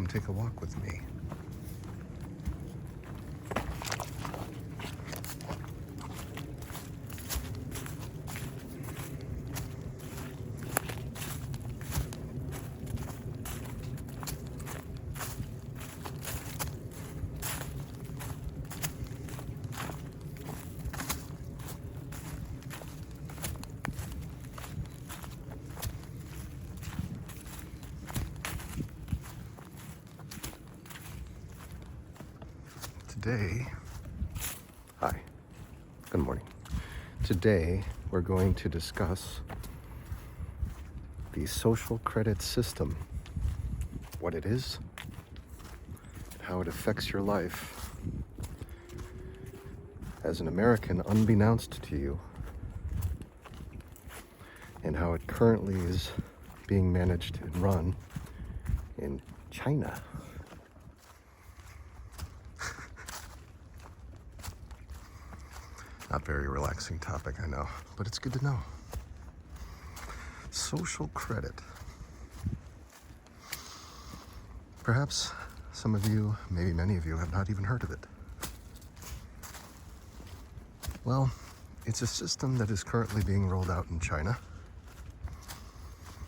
come take a walk with me. Hi, good morning. Today we're going to discuss the social credit system, what it is, how it affects your life as an American unbeknownst to you, and how it currently is being managed and run in China. Not very relaxing topic, I know, but it's good to know. Social credit. Perhaps some of you, maybe many of you, have not even heard of it. Well, it's a system that is currently being rolled out in China,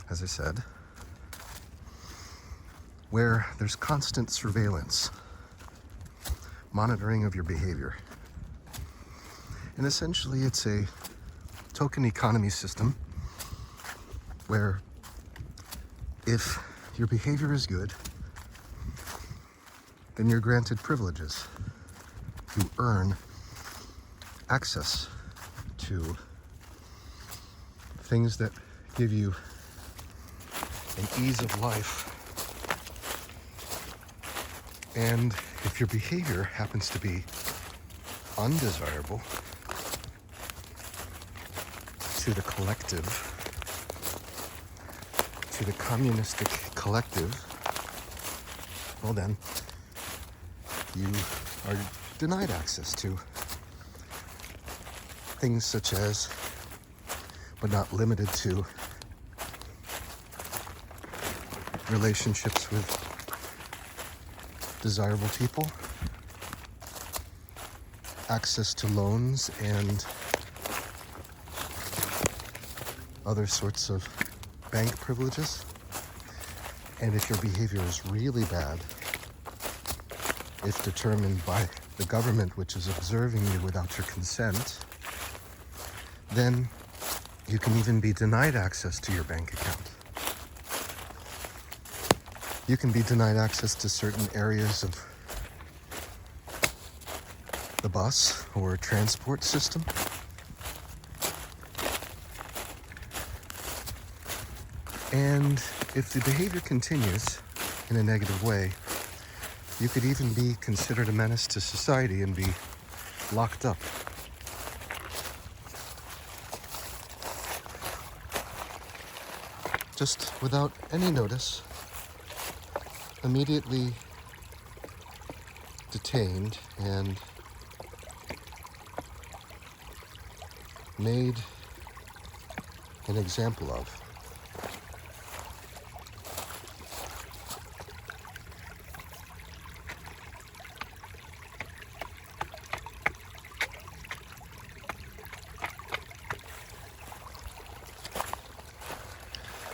as I said, where there's constant surveillance, monitoring of your behavior. And essentially, it's a token economy system where if your behavior is good, then you're granted privileges. You earn access to things that give you an ease of life. And if your behavior happens to be undesirable to the collective, to the communistic collective, well then, you are denied access to things such as, but not limited to, relationships with desirable people, access to loans and other sorts of bank privileges. And if your behavior is really bad, if determined by the government, which is observing you without your consent, then you can even be denied access to your bank account. You can be denied access to certain areas of the bus or transport system. And if the behavior continues in a negative way, you could even be considered a menace to society and be locked up. Just without any notice, immediately detained and made an example of.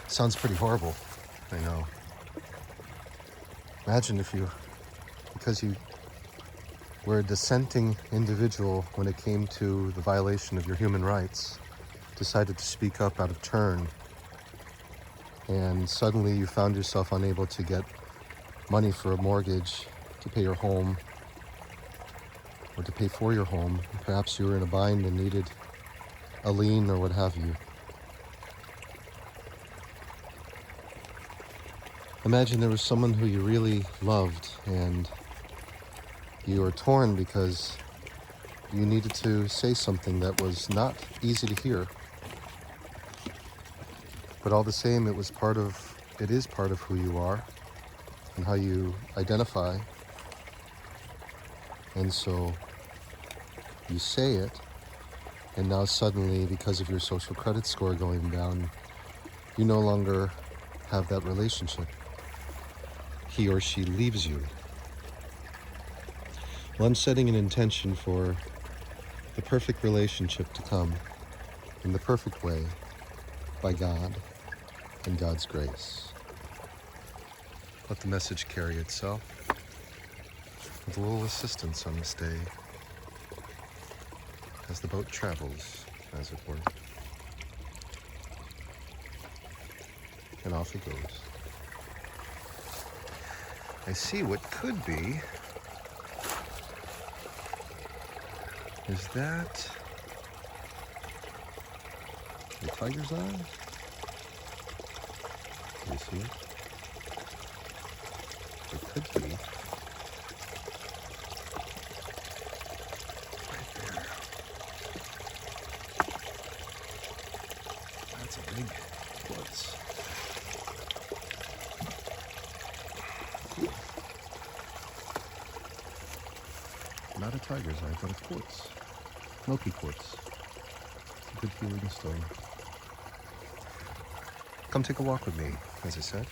Sounds pretty horrible, I know. Imagine if you, because you were a dissenting individual when it came to the violation of your human rights, decided to speak up out of turn, and suddenly you found yourself unable to get money for a mortgage to pay your home, or to pay for your home. Perhaps you were in a bind and needed a lien or what have you. Imagine there was someone who you really loved and you were torn because you needed to say something that was not easy to hear. But all the same, it is part of who you are and how you identify. And so you say it, and now suddenly, because of your social credit score going down, you no longer have that relationship. he or she leaves you. Well, I'm setting an intention for the perfect relationship to come in the perfect way by God and God's grace. Let the message carry itself with a little assistance on this day as the boat travels, as it were. And off it goes. I see what could be. Is that a tiger's eye? Do you see it? It could be. Right there. That's a big quartz. Cool. Not a tiger's eye, but a quartz. Milky quartz. It's a good feeling stone. Come take a walk with me, as I said.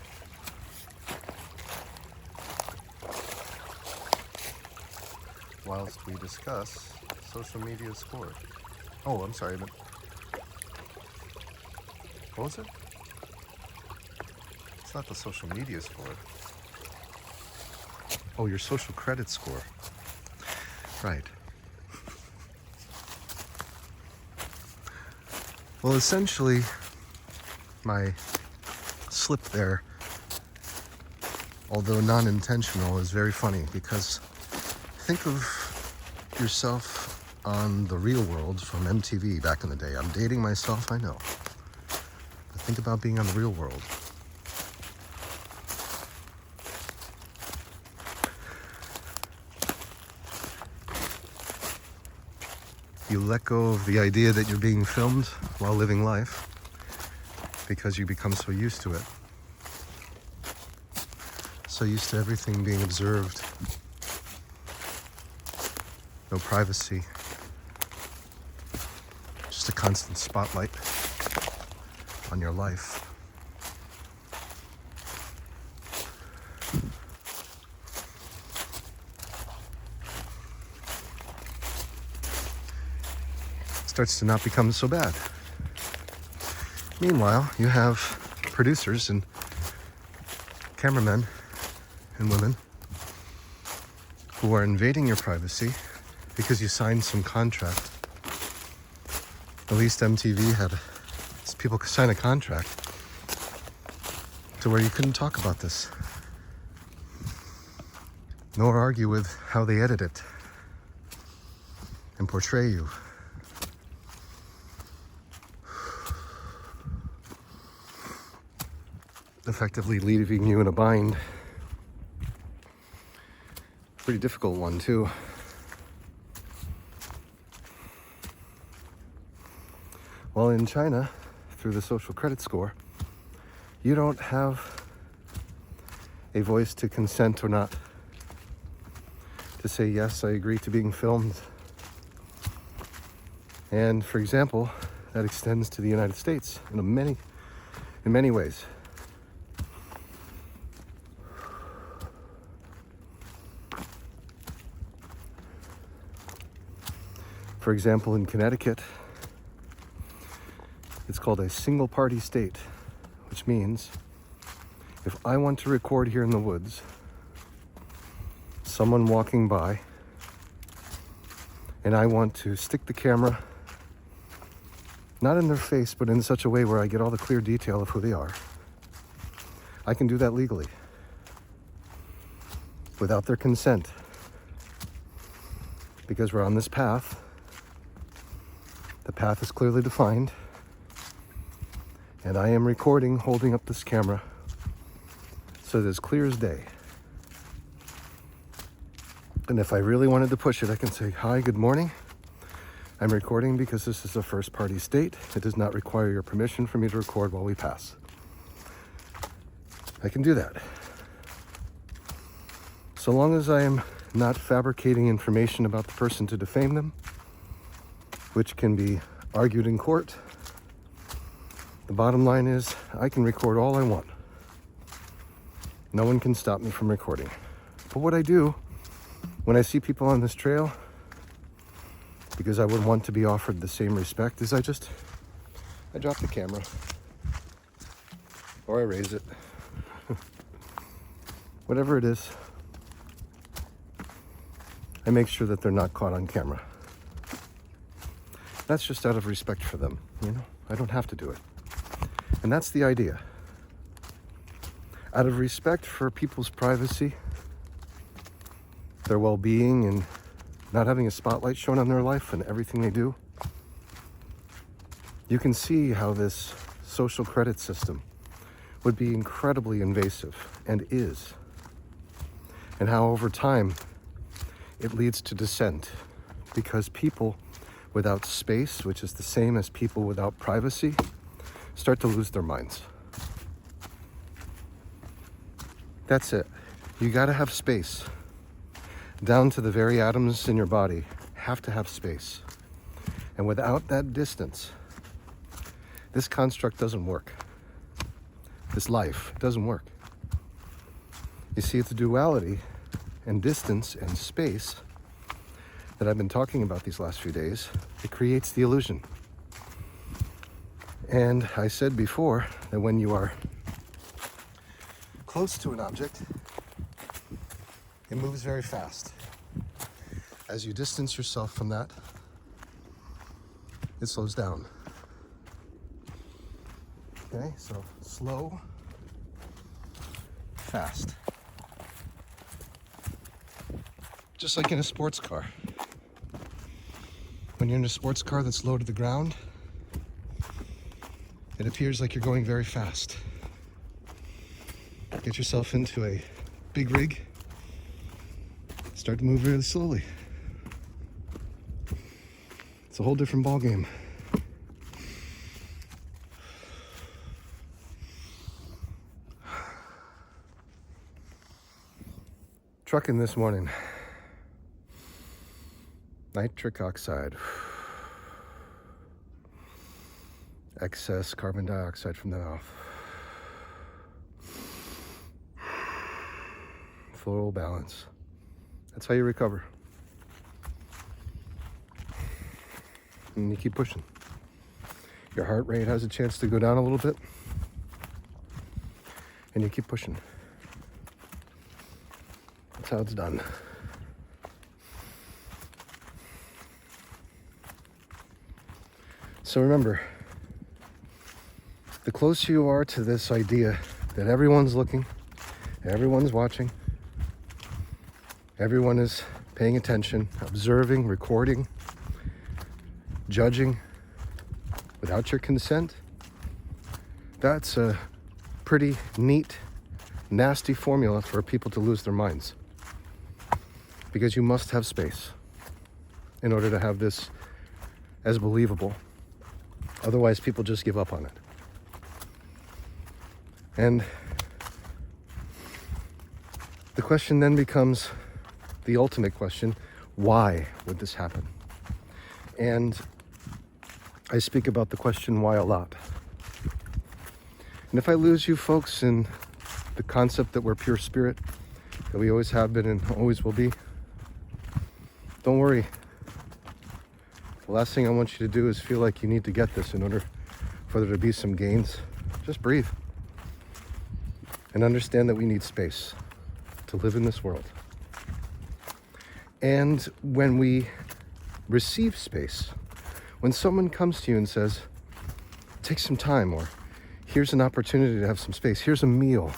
Whilst we discuss social media score. Oh, I'm sorry, but what was it? It's not the social media score. Oh, your social credit score. Right. Well, essentially, my slip there, although non-intentional, is very funny because think of yourself on The Real World from MTV back in the day. I'm dating myself, I know. But think about being on The Real World. You let go of the idea that you're being filmed while living life because you become so used to it. So used to everything being observed. No privacy. Just a constant spotlight on your life. Starts to not become so bad. Meanwhile, you have producers and cameramen and women who are invading your privacy because you signed some contract. At least MTV had people sign a contract to where you couldn't talk about this, nor argue with how they edit it and portray you. Effectively leaving you in a bind. Pretty difficult one, too. Well, in China, through the social credit score, you don't have a voice to consent or not. To say, yes, I agree to being filmed. And for example, that extends to the United States in many ways. For example, in Connecticut, it's called a single party state, which means if I want to record here in the woods, someone walking by, and I want to stick the camera, not in their face, but in such a way where I get all the clear detail of who they are, I can do that legally, without their consent, because we're on this path. The path is clearly defined, and I am recording, holding up this camera, so that it's clear as day. And if I really wanted to push it, I can say, hi, good morning. I'm recording because this is a first party state. It does not require your permission for me to record while we pass. I can do that. So long as I am not fabricating information about the person to defame them, which can be argued in court. The bottom line is, I can record all I want. No one can stop me from recording. But what I do when I see people on this trail, because I would want to be offered the same respect, is I drop the camera. Or I raise it. Whatever it is, I make sure that they're not caught on camera. That's just out of respect for them, you know? I don't have to do it. And that's the idea. Out of respect for people's privacy, their well-being, and not having a spotlight shown on their life and everything they do, you can see how this social credit system would be incredibly invasive, and is. And how over time it leads to dissent, because people without space, which is the same as people without privacy, start to lose their minds. That's it. You gotta have space. Down to the very atoms in your body have to have space. And without that distance, this construct doesn't work. This life doesn't work. You see, it's a duality and distance and space that I've been talking about these last few days. It creates the illusion. And I said before that when you are close to an object, it moves very fast. As you distance yourself from that, it slows down. Okay, so slow, fast. Just like in a sports car. When you're in a sports car that's low to the ground, it appears like you're going very fast. Get yourself into a big rig, start to move really slowly. It's a whole different ballgame. Trucking this morning. Nitric oxide. Excess carbon dioxide from the mouth. Floral balance. That's how you recover. And you keep pushing. Your heart rate has a chance to go down a little bit. And you keep pushing. That's how it's done. So remember, the closer you are to this idea that everyone's looking, everyone's watching, everyone is paying attention, observing, recording, judging without your consent, that's a pretty neat, nasty formula for people to lose their minds. Because you must have space in order to have this as believable. Otherwise, people just give up on it. And the question then becomes the ultimate question: why would this happen? And I speak about the question why a lot. And if I lose you folks in the concept that we're pure spirit, that we always have been and always will be, don't worry. The last thing I want you to do is feel like you need to get this in order for there to be some gains. Just breathe. And understand that we need space to live in this world. And when we receive space, when someone comes to you and says, take some time, or here's an opportunity to have some space, here's a meal,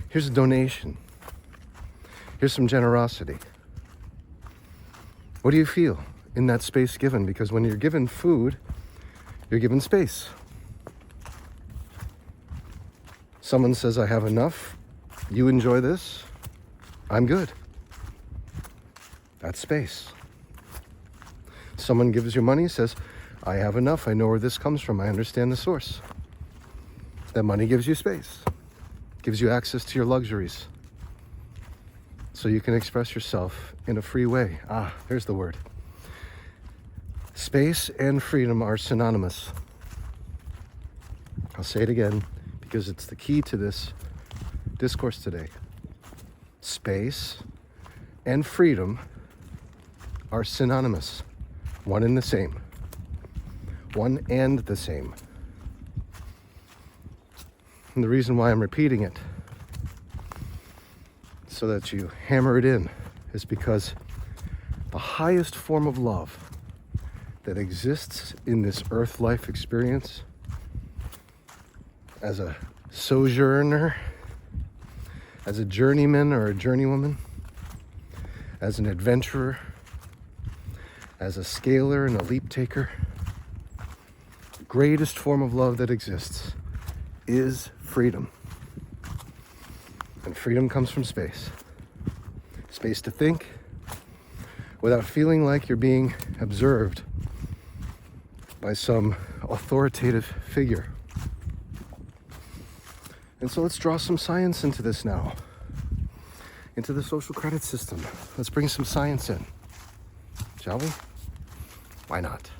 here's a donation, here's some generosity, what do you feel in that space given? Because when you're given food, you're given space. Someone says, I have enough, you enjoy this, I'm good. That's space. Someone gives you money, says, I have enough, I know where this comes from, I understand the source. That money gives you space, gives you access to your luxuries, so you can express yourself in a free way. There's the word. Space and freedom are synonymous. I'll say it again because it's the key to this discourse today. Space and freedom are synonymous, one and the same. One and the same. And the reason why I'm repeating it, so that you hammer it in, is because the highest form of love that exists in this earth life experience, as a sojourner, as a journeyman or a journeywoman, as an adventurer, as a scaler and a leap taker, the greatest form of love that exists is freedom. And freedom comes from space. Space to think without feeling like you're being observed by some authoritative figure. And so let's draw some science into this now, into the social credit system. Let's bring some science in, shall we? Why not?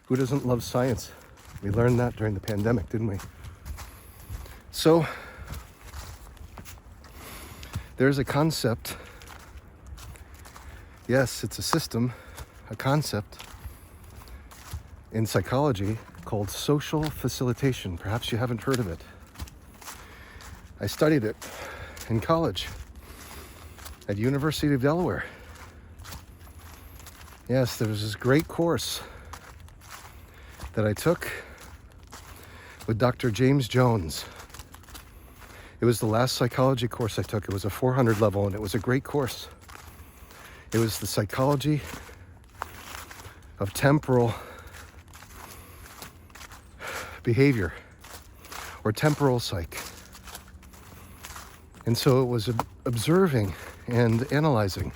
Who doesn't love science? We learned that during the pandemic, didn't we? So, there's a concept. Yes, it's a system, a concept in psychology called social facilitation. Perhaps you haven't heard of it. I studied it in college at University of Delaware. Yes, there was this great course that I took with Dr. James Jones. It was the last psychology course I took. It was a 400 level, and it was a great course. It was the psychology of temporal behavior, or temporal psych. And so it was observing and analyzing,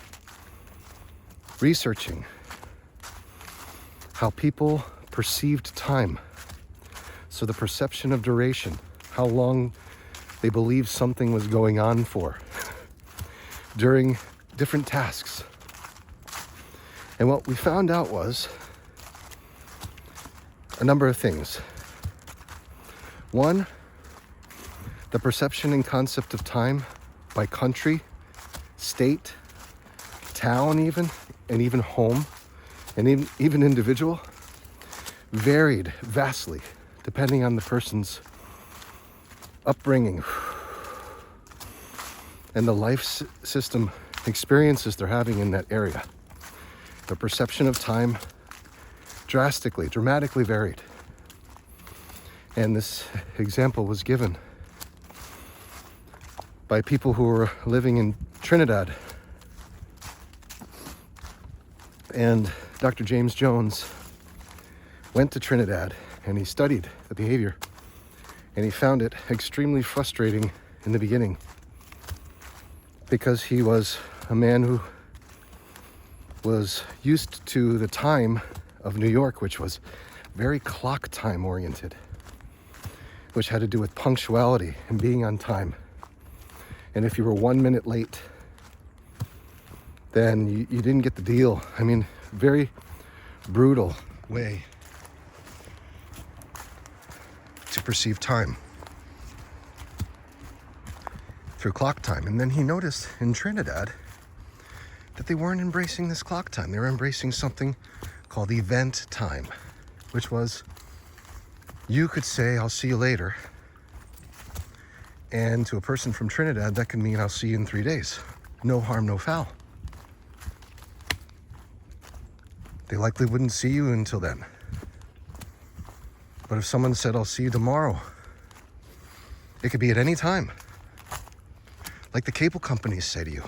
researching how people perceived time. So the perception of duration, how long they believed something was going on for during different tasks. And what we found out was a number of things. One, the perception and concept of time by country, state, town even, and even home, and even individual, varied vastly depending on the person's upbringing and the life system experiences they're having in that area. The perception of time dramatically varied. And this example was given by people who were living in Trinidad. And Dr. James Jones went to Trinidad and he studied the behavior, and he found it extremely frustrating in the beginning because he was a man who was used to the time of New York, which was very clock time oriented, which had to do with punctuality and being on time. And if you were 1 minute late, then you didn't get the deal. I mean, very brutal way to perceive time through clock time. And then he noticed in Trinidad that they weren't embracing this clock time. They were embracing something called event time, which was, you could say, I'll see you later. And to a person from Trinidad, that can mean I'll see you in 3 days. No harm, no foul. They likely wouldn't see you until then. But if someone said, I'll see you tomorrow, it could be at any time. Like the cable companies say to you.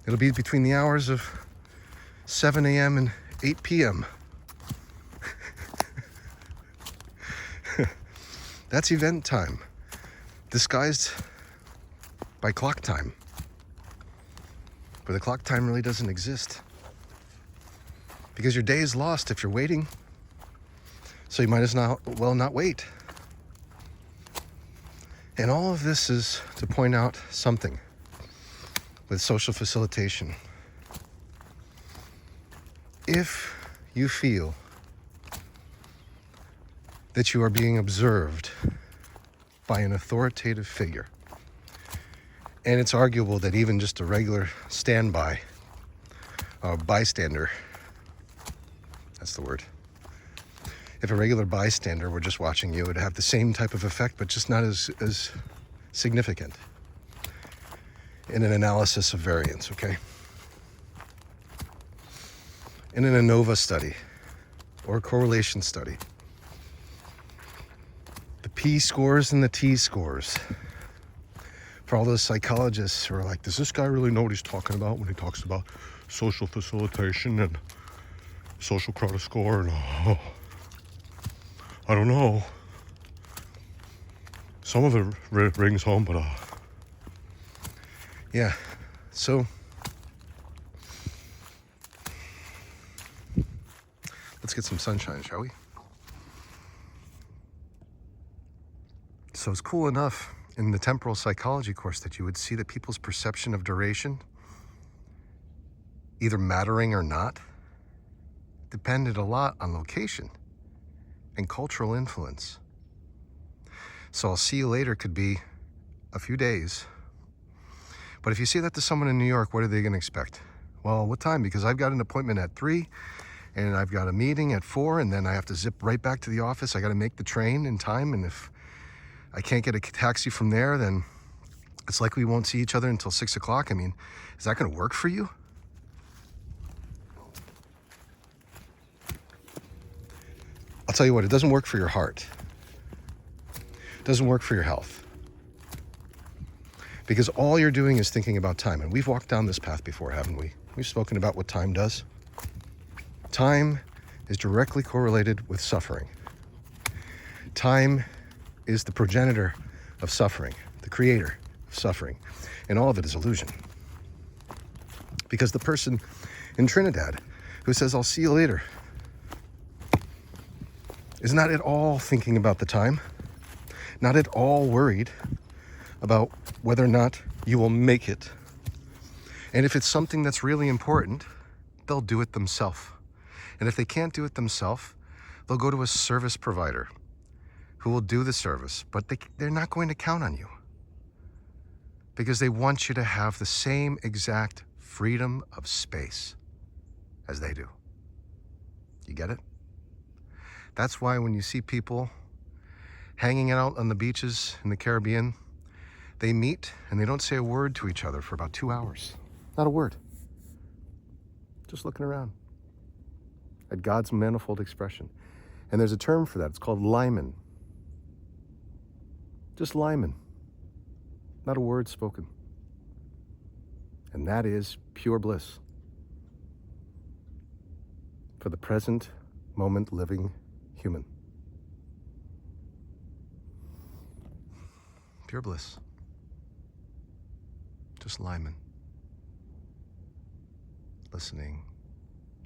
It'll be between the hours of 7 a.m. and 8 p.m. That's event time, disguised by clock time. But the clock time really doesn't exist, because your day is lost if you're waiting. So you might as well not wait. And all of this is to point out something with social facilitation. If you feel that you are being observed by an authoritative figure. And it's arguable that even just a regular standby, bystander, that's the word. If a regular bystander were just watching you, it would have the same type of effect, but just not as significant in an analysis of variance, okay? In an ANOVA study or a correlation study, the P scores and the T scores, for all those psychologists who are like, does this guy really know what he's talking about when he talks about social facilitation and social credit score? And I don't know. Some of it rings home, but yeah. So let's get some sunshine, shall we? So it's cool enough in the temporal psychology course that you would see that people's perception of duration, either mattering or not, depended a lot on location and cultural influence. So I'll see you later could be a few days. But if you say that to someone in New York, what are they going to expect? Well, what time? Because I've got an appointment at 3 and I've got a meeting at 4 and then I have to zip right back to the office. I got to make the train in time. And if I can't get a taxi from there, then it's likely we won't see each other until 6 o'clock. I mean, is that going to work for you? I'll tell you what, it doesn't work for your heart. It doesn't work for your health. Because all you're doing is thinking about time. And we've walked down this path before, haven't we? We've spoken about what time does. Time is directly correlated with suffering. Time is the progenitor of suffering, the creator of suffering. And all of it is illusion. Because the person in Trinidad who says, I'll see you later, is not at all thinking about the time, not at all worried about whether or not you will make it. And if it's something that's really important, they'll do it themselves. And if they can't do it themselves, they'll go to a service provider who will do the service, but they're not going to count on you because they want you to have the same exact freedom of space as they do. You get it? That's why when you see people hanging out on the beaches in the Caribbean, they meet and they don't say a word to each other for about 2 hours. Not a word. Just looking around at God's manifold expression. And there's a term for that. It's called Lyman. Just Lyman. Not a word spoken. And that is pure bliss. For the present moment living human. Pure bliss. Just Lyman. Listening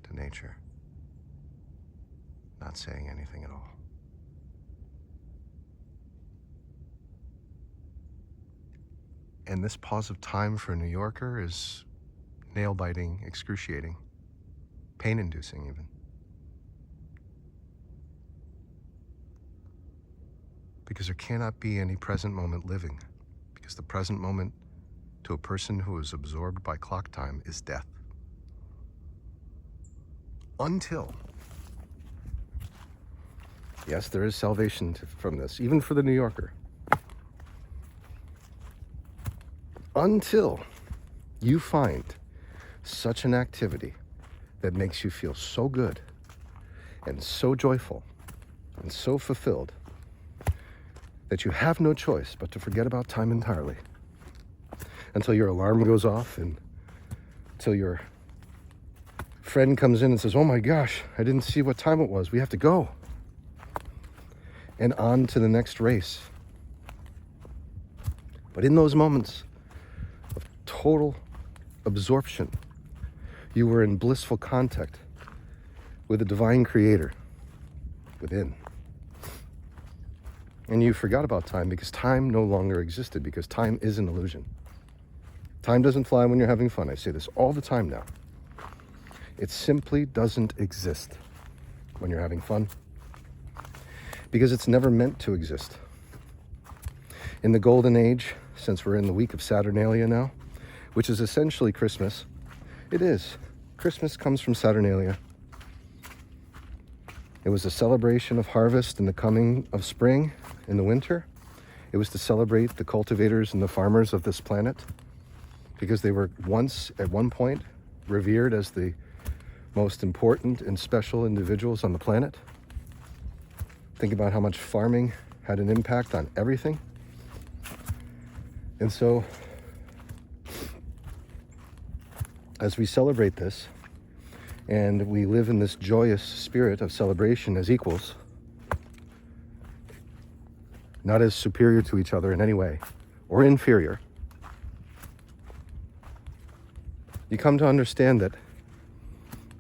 to nature. Not saying anything at all. And this pause of time for a New Yorker is nail-biting, excruciating, pain-inducing even. Because there cannot be any present moment living, because the present moment to a person who is absorbed by clock time is death. Until, yes, there is salvation from this, even for the New Yorker. Until you find such an activity that makes you feel so good and so joyful and so fulfilled that you have no choice but to forget about time entirely until your alarm goes off and until your friend comes in and says, oh my gosh, I didn't see what time it was. We have to go. And on to the next race. But in those moments of total absorption, you were in blissful contact with the divine creator within. And you forgot about time because time no longer existed, because time is an illusion. Time doesn't fly when you're having fun. I say this all the time now. It simply doesn't exist when you're having fun because it's never meant to exist. In the Golden Age, since we're in the week of Saturnalia now, which is essentially Christmas, it is. Christmas comes from Saturnalia. It was a celebration of harvest and the coming of spring in the winter. It was to celebrate the cultivators and the farmers of this planet, because they were once, at one point, revered as the most important and special individuals on the planet. Think about how much farming had an impact on everything. And so, as we celebrate this, and we live in this joyous spirit of celebration as equals, not as superior to each other in any way, or inferior, you come to understand that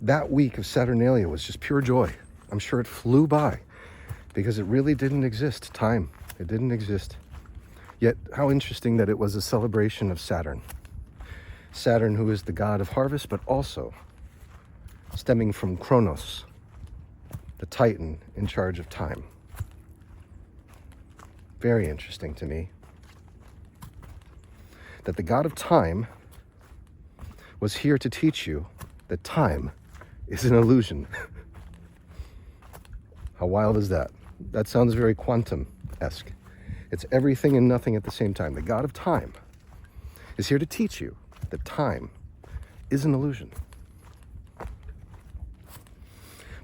that week of Saturnalia was just pure joy. I'm sure it flew by, because it really didn't exist. Time, it didn't exist. Yet, how interesting that it was a celebration of Saturn. Saturn, who is the god of harvest, but also stemming from Kronos, the Titan in charge of time. Very interesting to me that the god of time was here to teach you that time is an illusion. How wild is that? That sounds very quantum-esque. It's everything and nothing at the same time. The god of time is here to teach you that time is an illusion.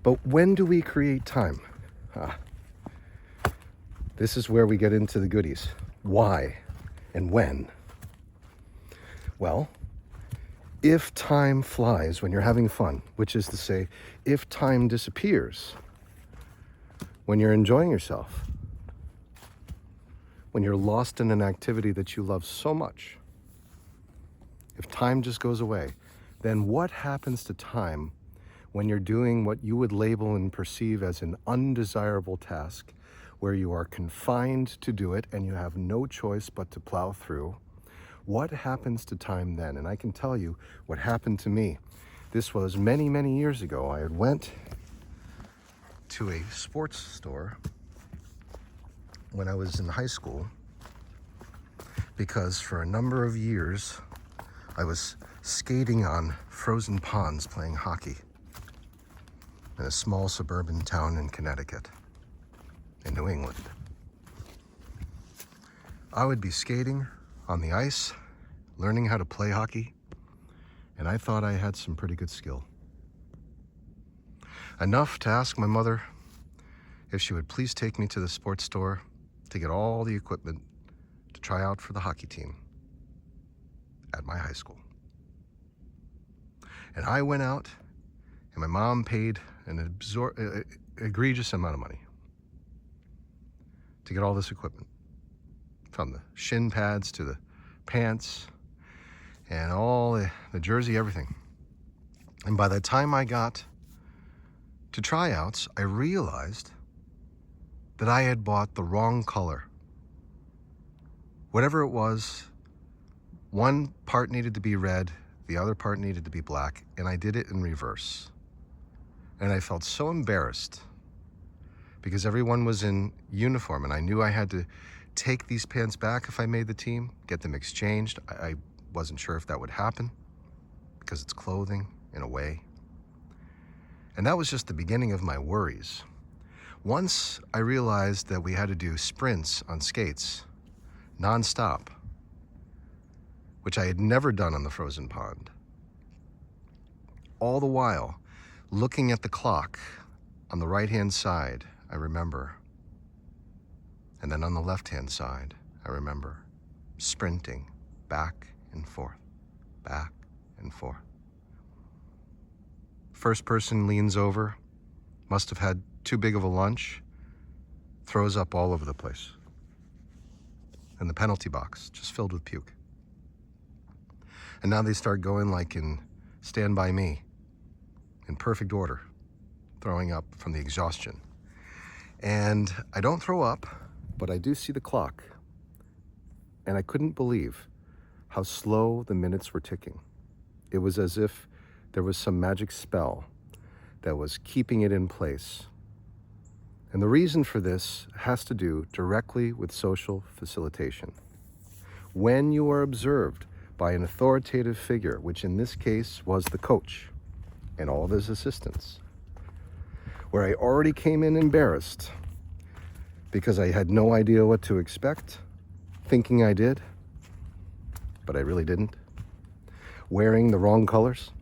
But when do we create time? This is where we get into the goodies. Why and when? Well, if time flies when you're having fun, which is to say, if time disappears when you're enjoying yourself, when you're lost in an activity that you love so much, if time just goes away, then what happens to time when you're doing what you would label and perceive as an undesirable task, where you are confined to do it and you have no choice but to plow through? What happens to time then? And I can tell you what happened to me. This was many, many years ago. I had went to a sports store when I was in high school, because for a number of years I was skating on frozen ponds playing hockey in a small suburban town in Connecticut, in New England. I would be skating on the ice, learning how to play hockey, and I thought I had some pretty good skill. Enough to ask my mother if she would please take me to the sports store to get all the equipment to try out for the hockey team at my high school. And I went out, and my mom paid an egregious amount of money to get all this equipment, from the shin pads to the pants and all the jersey, everything. And by the time I got to tryouts, I realized that I had bought the wrong color. Whatever it was, one part needed to be red, the other part needed to be black, and I did it in reverse. And I felt so embarrassed, because everyone was in uniform, and I knew I had to take these pants back if I made the team, get them exchanged. I wasn't sure if that would happen, because it's clothing in a way. And that was just the beginning of my worries. Once I realized that we had to do sprints on skates, nonstop, which I had never done on the frozen pond, all the while looking at the clock on the right-hand side, I remember, and then on the left-hand side, I remember sprinting back and forth, back and forth. First person leans over, must have had too big of a lunch, throws up all over the place. And the penalty box just filled with puke. And now they start going like in Stand By Me, in perfect order, throwing up from the exhaustion. And I don't throw up, but I do see the clock. And I couldn't believe how slow the minutes were ticking. It was as if there was some magic spell that was keeping it in place And the reason for this has to do directly with social facilitation. When you are observed by an authoritative figure, which in this case was the coach and all of his assistants, where I already came in embarrassed because I had no idea what to expect, thinking I did, but I really didn't, wearing the wrong colors.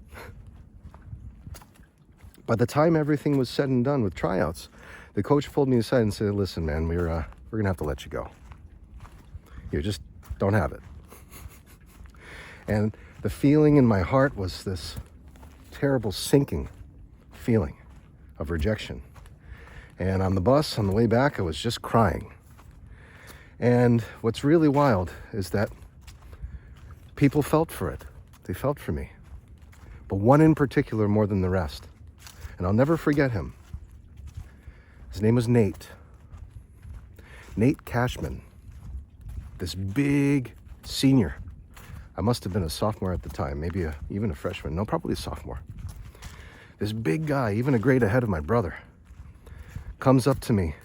By the time everything was said and done with tryouts, the coach pulled me aside and said, listen, man, we're going to have to let you go. You just don't have it. And the feeling in my heart was this terrible sinking feeling of rejection. And on the bus, on the way back, I was just crying. And what's really wild is that people felt for it. They felt for me. But one in particular more than the rest. And I'll never forget him. His name was Nate. Nate Cashman. This big senior. I must have been a sophomore at the time, maybe even a freshman. No, probably a sophomore. This big guy, even a grade ahead of my brother, comes up to me.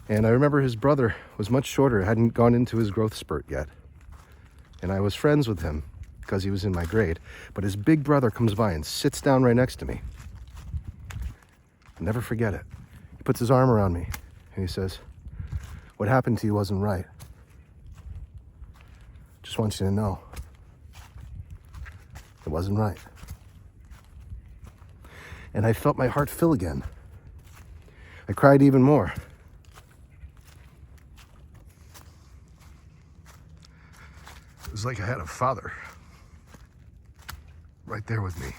And I remember his brother was much shorter, hadn't gone into his growth spurt yet. And I was friends with him because he was in my grade. But his big brother comes by and sits down right next to me. I'll never forget it. He puts his arm around me and he says, what happened to you wasn't right. Just want you to know. It wasn't right. And I felt my heart fill again. I cried even more. It was like I had a father right there with me,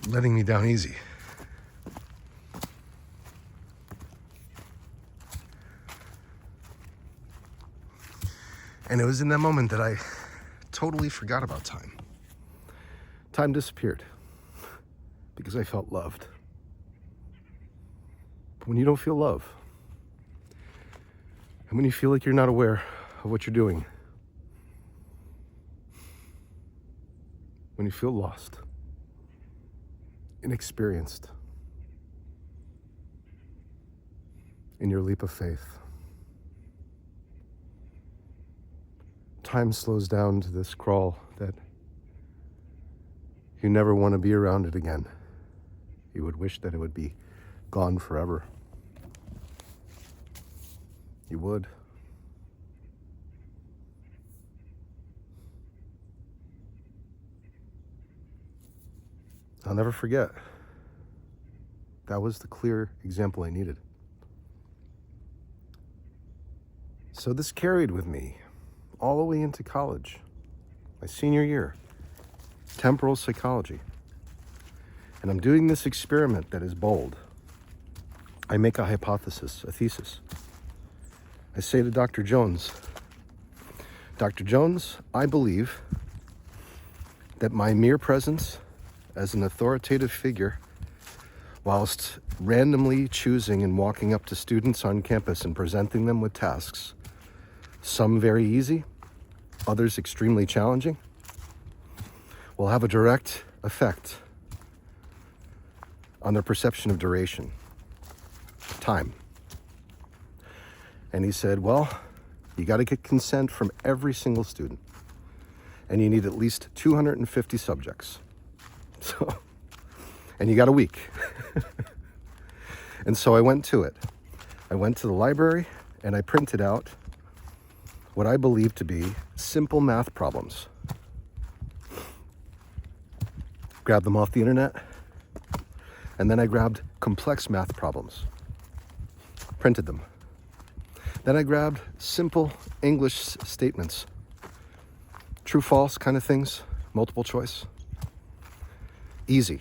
letting me down easy. And it was in that moment that I totally forgot about time. Time disappeared because I felt loved. But when you don't feel love, and when you feel like you're not aware of what you're doing, when you feel lost, inexperienced in your leap of faith, time slows down to this crawl that you never want to be around it again. You would wish that it would be gone forever. You would. I'll never forget. That was the clear example I needed. So this carried with me all the way into college, my senior year, temporal psychology. And I'm doing this experiment that is bold. I make a hypothesis, a thesis. I say to Dr. Jones, Dr. Jones, I believe that my mere presence as an authoritative figure, whilst randomly choosing and walking up to students on campus and presenting them with tasks, some very easy, others extremely challenging, will have a direct effect on their perception of duration, time. And he said, well, you got to get consent from every single student. And you need at least 250 subjects. So, and you got a week. And so I went to it. I went to the library and I printed out what I believe to be simple math problems. Grabbed them off the internet. And then I grabbed complex math problems. Printed them. Then I grabbed simple English statements. True, false kind of things. Multiple choice. Easy.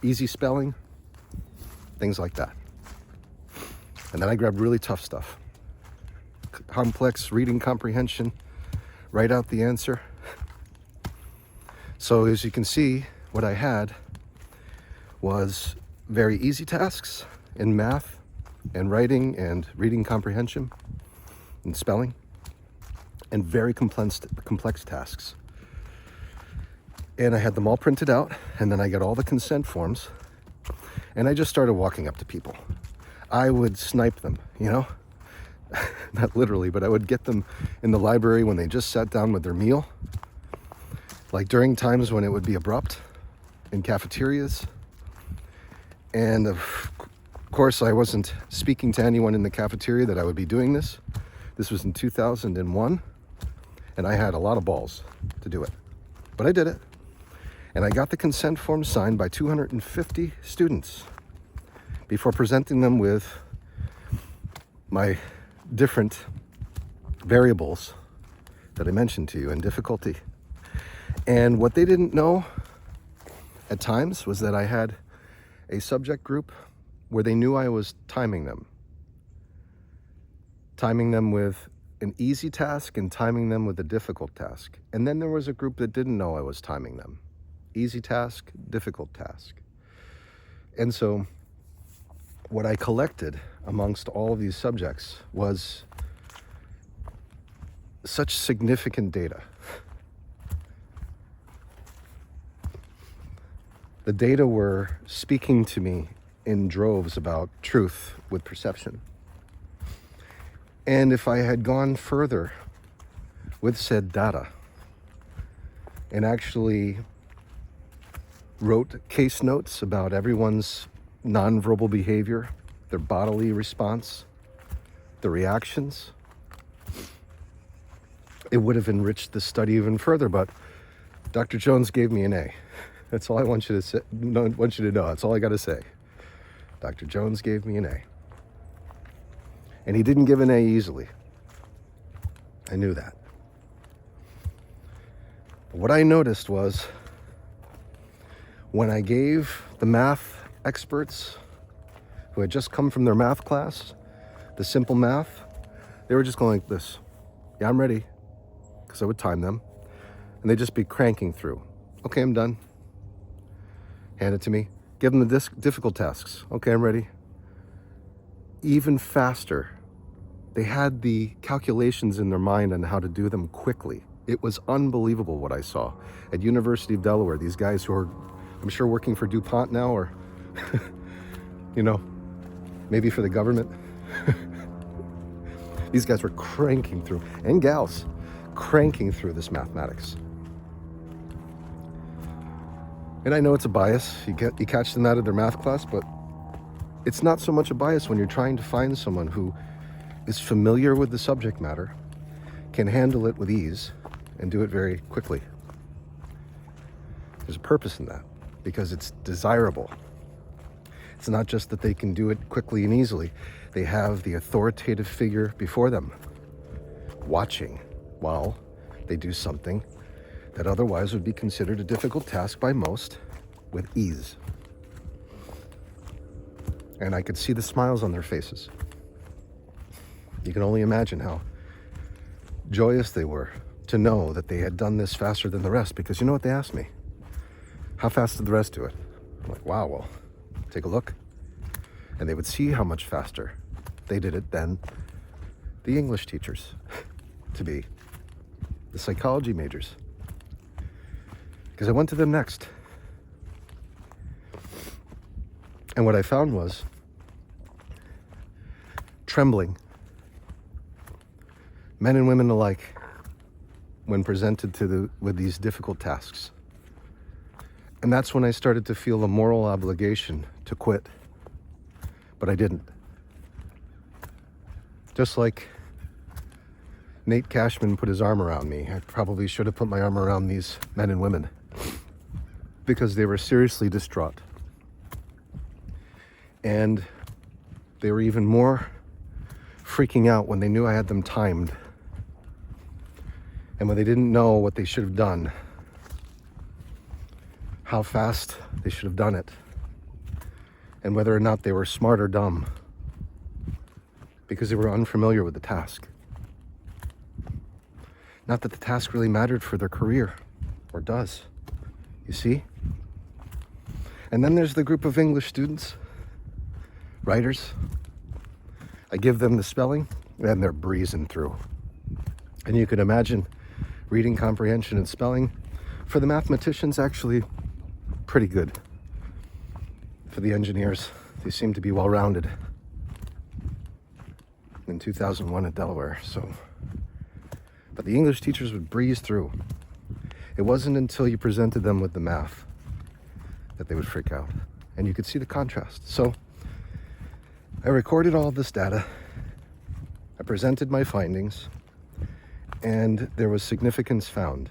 Easy spelling. Things like that. And then I grabbed really tough stuff. Complex reading comprehension. Write out the answer. So as you can see, what I had was very easy tasks in math and writing and reading comprehension and spelling, and very complex tasks And I had them all printed out, and then I got all the consent forms, and I just started walking up to people. I would snipe them, you know? Not literally, but I would get them in the library when they just sat down with their meal, like during times when it would be abrupt, in cafeterias. And of course, I wasn't speaking to anyone in the cafeteria that I would be doing this. This was in 2001, and I had a lot of balls to do it, but I did it. And I got the consent form signed by 250 students before presenting them with my different variables that I mentioned to you in difficulty. And what they didn't know at times was that I had a subject group where they knew I was timing them with an easy task and timing them with a difficult task. And then there was a group that didn't know I was timing them. Easy task, difficult task. And so what I collected amongst all of these subjects was such significant data. The data were speaking to me in droves about truth with perception. And if I had gone further with said data and actually wrote case notes about everyone's nonverbal behavior, their bodily response, the reactions, it would have enriched the study even further. But Dr. Jones gave me an A. That's all I want you to say. No, I want you to know. That's all I got to say. Dr. Jones gave me an A. And he didn't give an A easily. I knew that. But what I noticed was when I gave the math experts who had just come from their math class the simple math, they were just going like this. Yeah, I'm ready. Because I would time them. And they'd just be cranking through. Okay, I'm done. Hand it to me. Give them the difficult tasks. Okay, I'm ready. Even faster. They had the calculations in their mind on how to do them quickly. It was unbelievable what I saw. At University of Delaware, these guys who are, I'm sure, working for DuPont now, or, you know, maybe for the government. These guys were cranking through, and gals, cranking through this mathematics. And I know it's a bias. You catch them out of their math class, but it's not so much a bias when you're trying to find someone who is familiar with the subject matter, can handle it with ease, and do it very quickly. There's a purpose in that, because it's desirable. It's not just that they can do it quickly and easily. They have the authoritative figure before them, watching while they do something that otherwise would be considered a difficult task by most, with ease. And I could see the smiles on their faces. You can only imagine how joyous they were to know that they had done this faster than the rest, because you know what they asked me? How fast did the rest do it? I'm like, wow, well, take a look. And they would see how much faster they did it than the English teachers to be, the psychology majors. Because I went to them next. And what I found was trembling, men and women alike, when presented with these difficult tasks. And that's when I started to feel a moral obligation to quit. But I didn't. Just like Nate Cashman put his arm around me, I probably should have put my arm around these men and women, because they were seriously distraught. And they were even more freaking out when they knew I had them timed, and when they didn't know what they should have done, how fast they should have done it, and whether or not they were smart or dumb, because they were unfamiliar with the task. Not that the task really mattered for their career, or does, you see? And then there's the group of English students, writers. I give them the spelling, and they're breezing through. And you can imagine reading comprehension and spelling For the mathematicians, actually pretty good. For the engineers, they seem to be well-rounded. In 2001 at Delaware, so. But the English teachers would breeze through. It wasn't until you presented them with the math that they would freak out. And you could see the contrast. So I recorded all this data. I presented my findings, and there was significance found.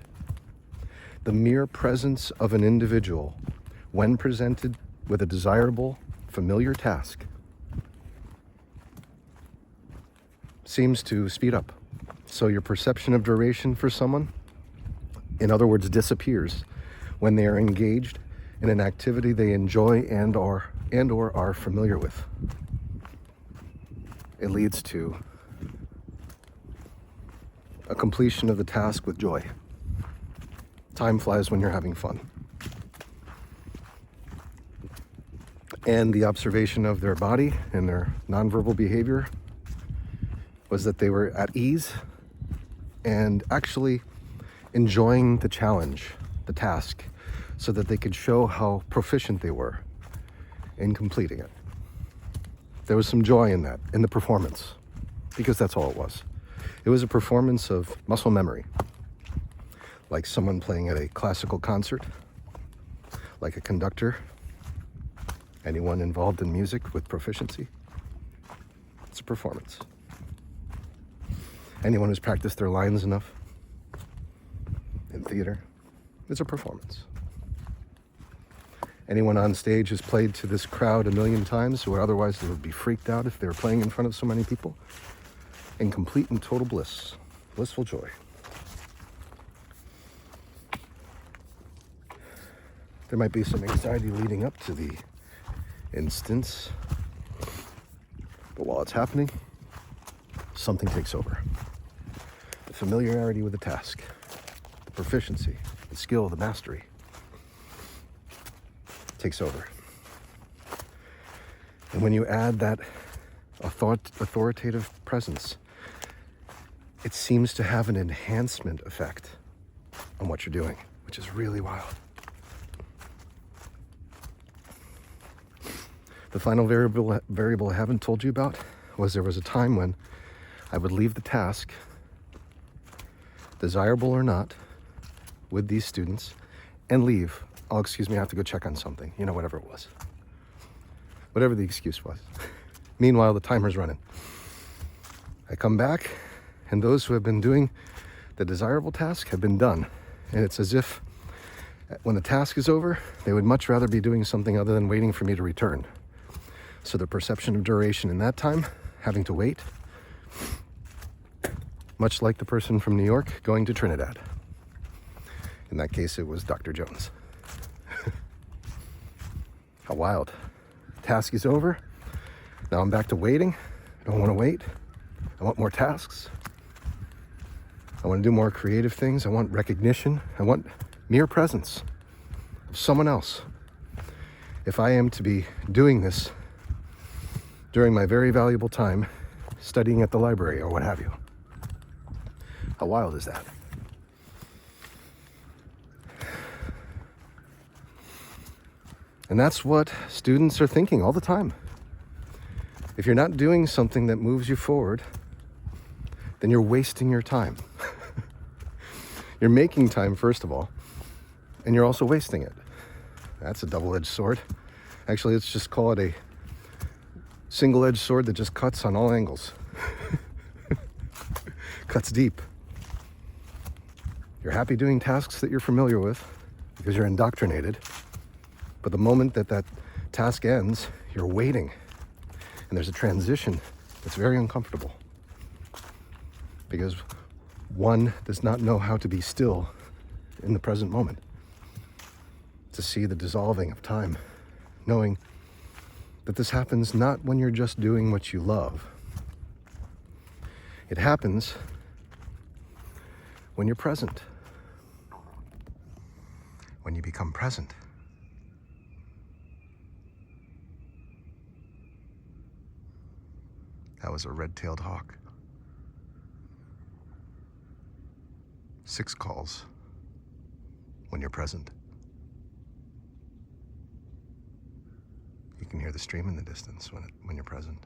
The mere presence of an individual, when presented with a desirable, familiar task, seems to speed up. So your perception of duration for someone, in other words, disappears when they are engaged in an activity they enjoy and or are familiar with. It leads to a completion of the task with joy. Time flies when you're having fun. And the observation of their body and their nonverbal behavior was that they were at ease and actually enjoying the challenge, the task, so that they could show how proficient they were in completing it. There was some joy in that, in the performance, because that's all it was. It was a performance of muscle memory, like someone playing at a classical concert, like a conductor, anyone involved in music with proficiency. It's a performance. Anyone who's practiced their lines enough in theater, it's a performance. Anyone on stage who's played to this crowd a million times, who otherwise would be freaked out if they were playing in front of so many people, in complete and total bliss, blissful joy. There might be some anxiety leading up to the instance, but while it's happening, something takes over. The familiarity with the task, the proficiency, the skill, the mastery takes over. And when you add that authoritative presence, it seems to have an enhancement effect on what you're doing, which is really wild. The final variable I haven't told you about was there was a time when I would leave the task, desirable or not, with these students and leave. Oh, excuse me, I have to go check on something. You know, whatever it was. Whatever the excuse was. Meanwhile, the timer's running. I come back, and those who have been doing the desirable task have been done. And it's as if when the task is over, they would much rather be doing something other than waiting for me to return. So the perception of duration in that time, having to wait, much like the person from New York going to Trinidad. In that case, it was Dr. Jones. How wild. Task is over. Now I'm back to waiting. I don't want to wait. I want more tasks. I want to do more creative things. I want recognition. I want mere presence of someone else. If I am to be doing this during my very valuable time studying at the library or what have you. How wild is that? And that's what students are thinking all the time. If you're not doing something that moves you forward, then you're wasting your time. You're making time, first of all, and you're also wasting it. That's a double-edged sword. Actually, let's just call it a single-edged sword that just cuts on all angles. Cuts deep. You're happy doing tasks that you're familiar with because you're indoctrinated. But the moment that that task ends, you're waiting. And there's a transition that's very uncomfortable. Because one does not know how to be still in the present moment. To see the dissolving of time. Knowing that this happens not when you're just doing what you love. It happens when you're present. When you become present. That was a red-tailed hawk. 6 calls. when you're present. You can hear the stream in the distance when you're present.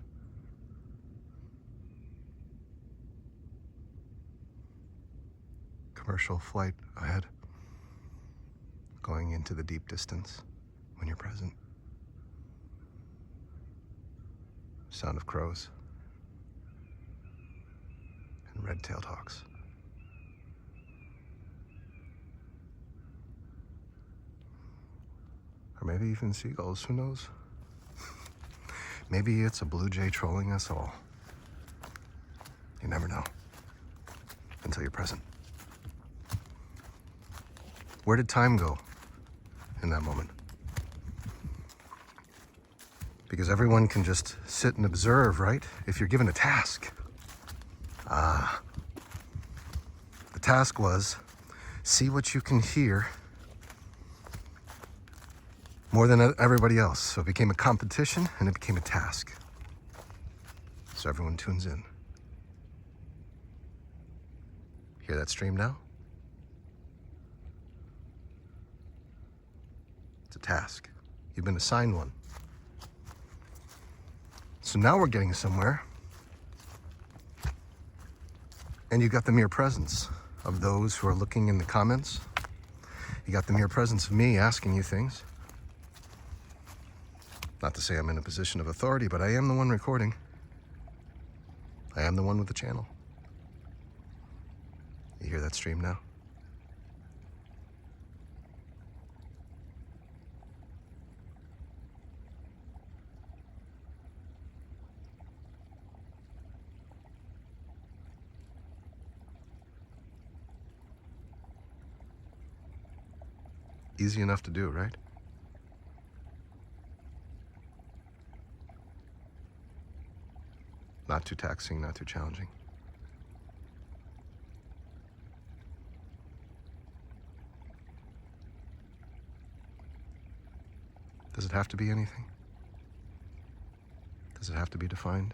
Commercial flight ahead, going into the deep distance when you're present. Sound of crows and red-tailed hawks. Or maybe even seagulls, who knows? Maybe it's a blue jay trolling us all. You never know until you're present. Where did time go in that moment? Because everyone can just sit and observe, right? If you're given a task. The task was, see what you can hear more than everybody else. So it became a competition and it became a task. So everyone tunes in. Hear that stream now? It's a task. You've been assigned one. So now we're getting somewhere. And you got the mere presence of those who are looking in the comments. You got the mere presence of me asking you things. Not to say I'm in a position of authority, but I am the one recording. I am the one with the channel. You hear that stream now? Easy enough to do, right? Not too taxing, not too challenging. Does it have to be anything? Does it have to be defined?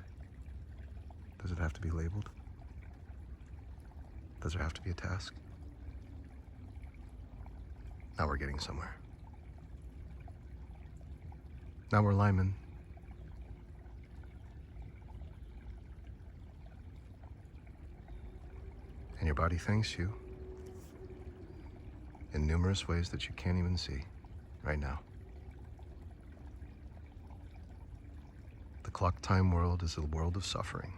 Does it have to be labeled? Does there have to be a task? Now we're getting somewhere. Now we're Lyman. And your body thanks you in numerous ways that you can't even see right now. The clock time world is a world of suffering.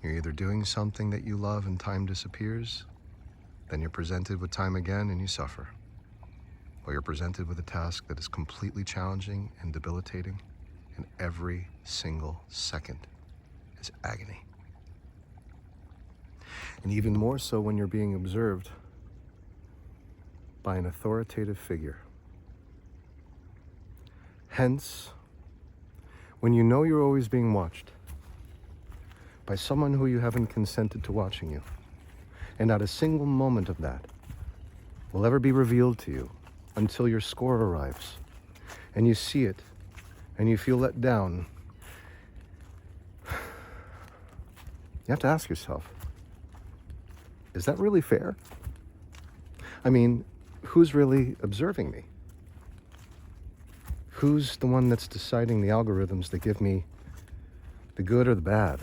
You're either doing something that you love and time disappears, then you're presented with time again and you suffer. Or you're presented with a task that is completely challenging and debilitating, and every single second is agony. And even more so when you're being observed by an authoritative figure. Hence, when you know you're always being watched by someone who you haven't consented to watching you, and not a single moment of that will ever be revealed to you until your score arrives, and you see it, and you feel let down, you have to ask yourself, is that really fair? I mean, who's really observing me? Who's the one that's deciding the algorithms that give me the good or the bad?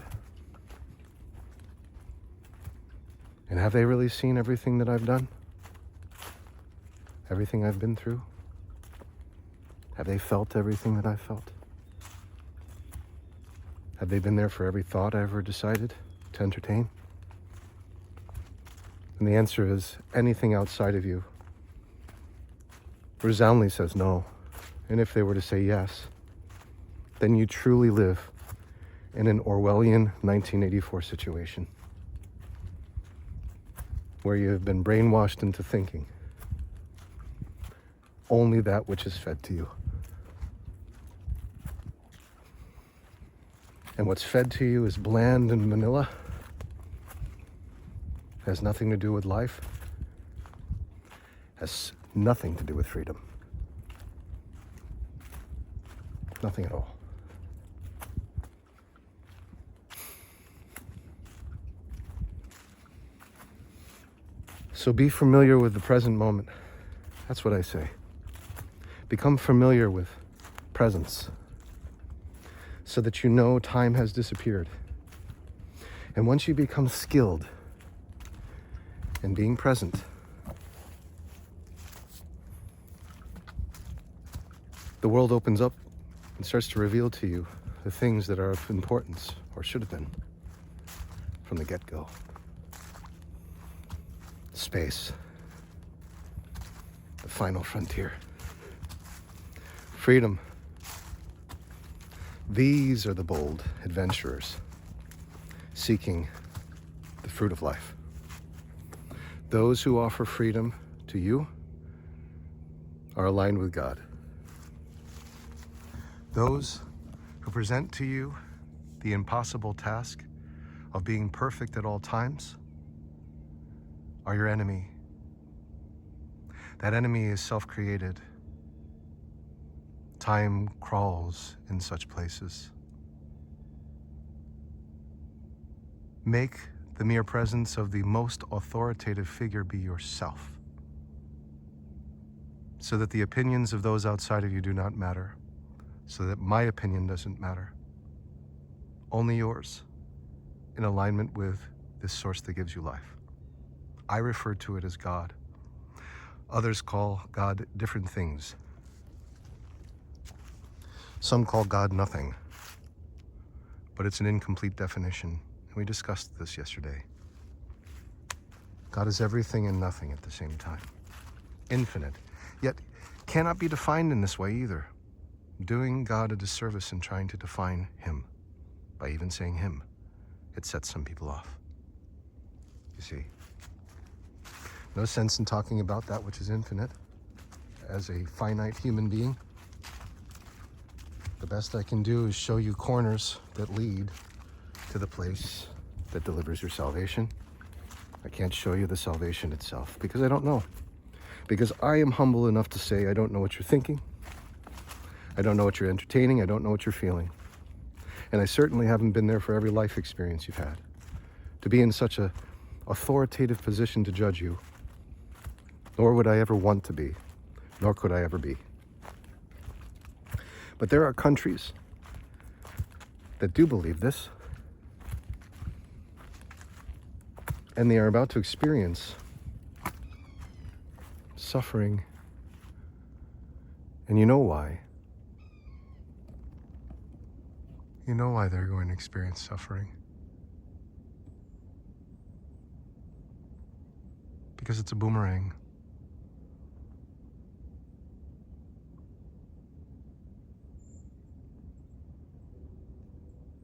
And have they really seen everything that I've done? Everything I've been through? Have they felt everything that I've felt? Have they been there for every thought I ever decided to entertain? And the answer is anything outside of you resoundingly says no. And if they were to say yes, then you truly live in an Orwellian 1984 situation where you have been brainwashed into thinking only that which is fed to you. And what's fed to you is bland and vanilla, has nothing to do with life, has nothing to do with freedom. Nothing at all. So be familiar with the present moment. That's what I say. Become familiar with presence so that you know time has disappeared. And once you become skilled in being present, the world opens up and starts to reveal to you the things that are of importance, or should have been, from the get-go. Space. The final frontier. Freedom. These are the bold adventurers seeking the fruit of life. Those who offer freedom to you are aligned with God. Those who present to you the impossible task of being perfect at all times are your enemy. That enemy is self-created. Time crawls in such places. Make the mere presence of the most authoritative figure be yourself, so that the opinions of those outside of you do not matter, so that my opinion doesn't matter. Only yours, in alignment with this source that gives you life. I refer to it as God. Others call God different things. Some call God nothing, but it's an incomplete definition. And we discussed this yesterday. God is everything and nothing at the same time. Infinite, yet cannot be defined in this way either. Doing God a disservice in trying to define him, by even saying him, it sets some people off. You see, no sense in talking about that which is infinite as a finite human being. The best I can do is show you corners that lead to the place that delivers your salvation. I can't show you the salvation itself because I don't know. Because I am humble enough to say I don't know what you're thinking. I don't know what you're entertaining. I don't know what you're feeling. And I certainly haven't been there for every life experience you've had. To be in such a authoritative position to judge you, nor would I ever want to be, nor could I ever be. But there are countries that do believe this, and they are about to experience suffering. And you know why. You know why they're going to experience suffering. Because it's a boomerang.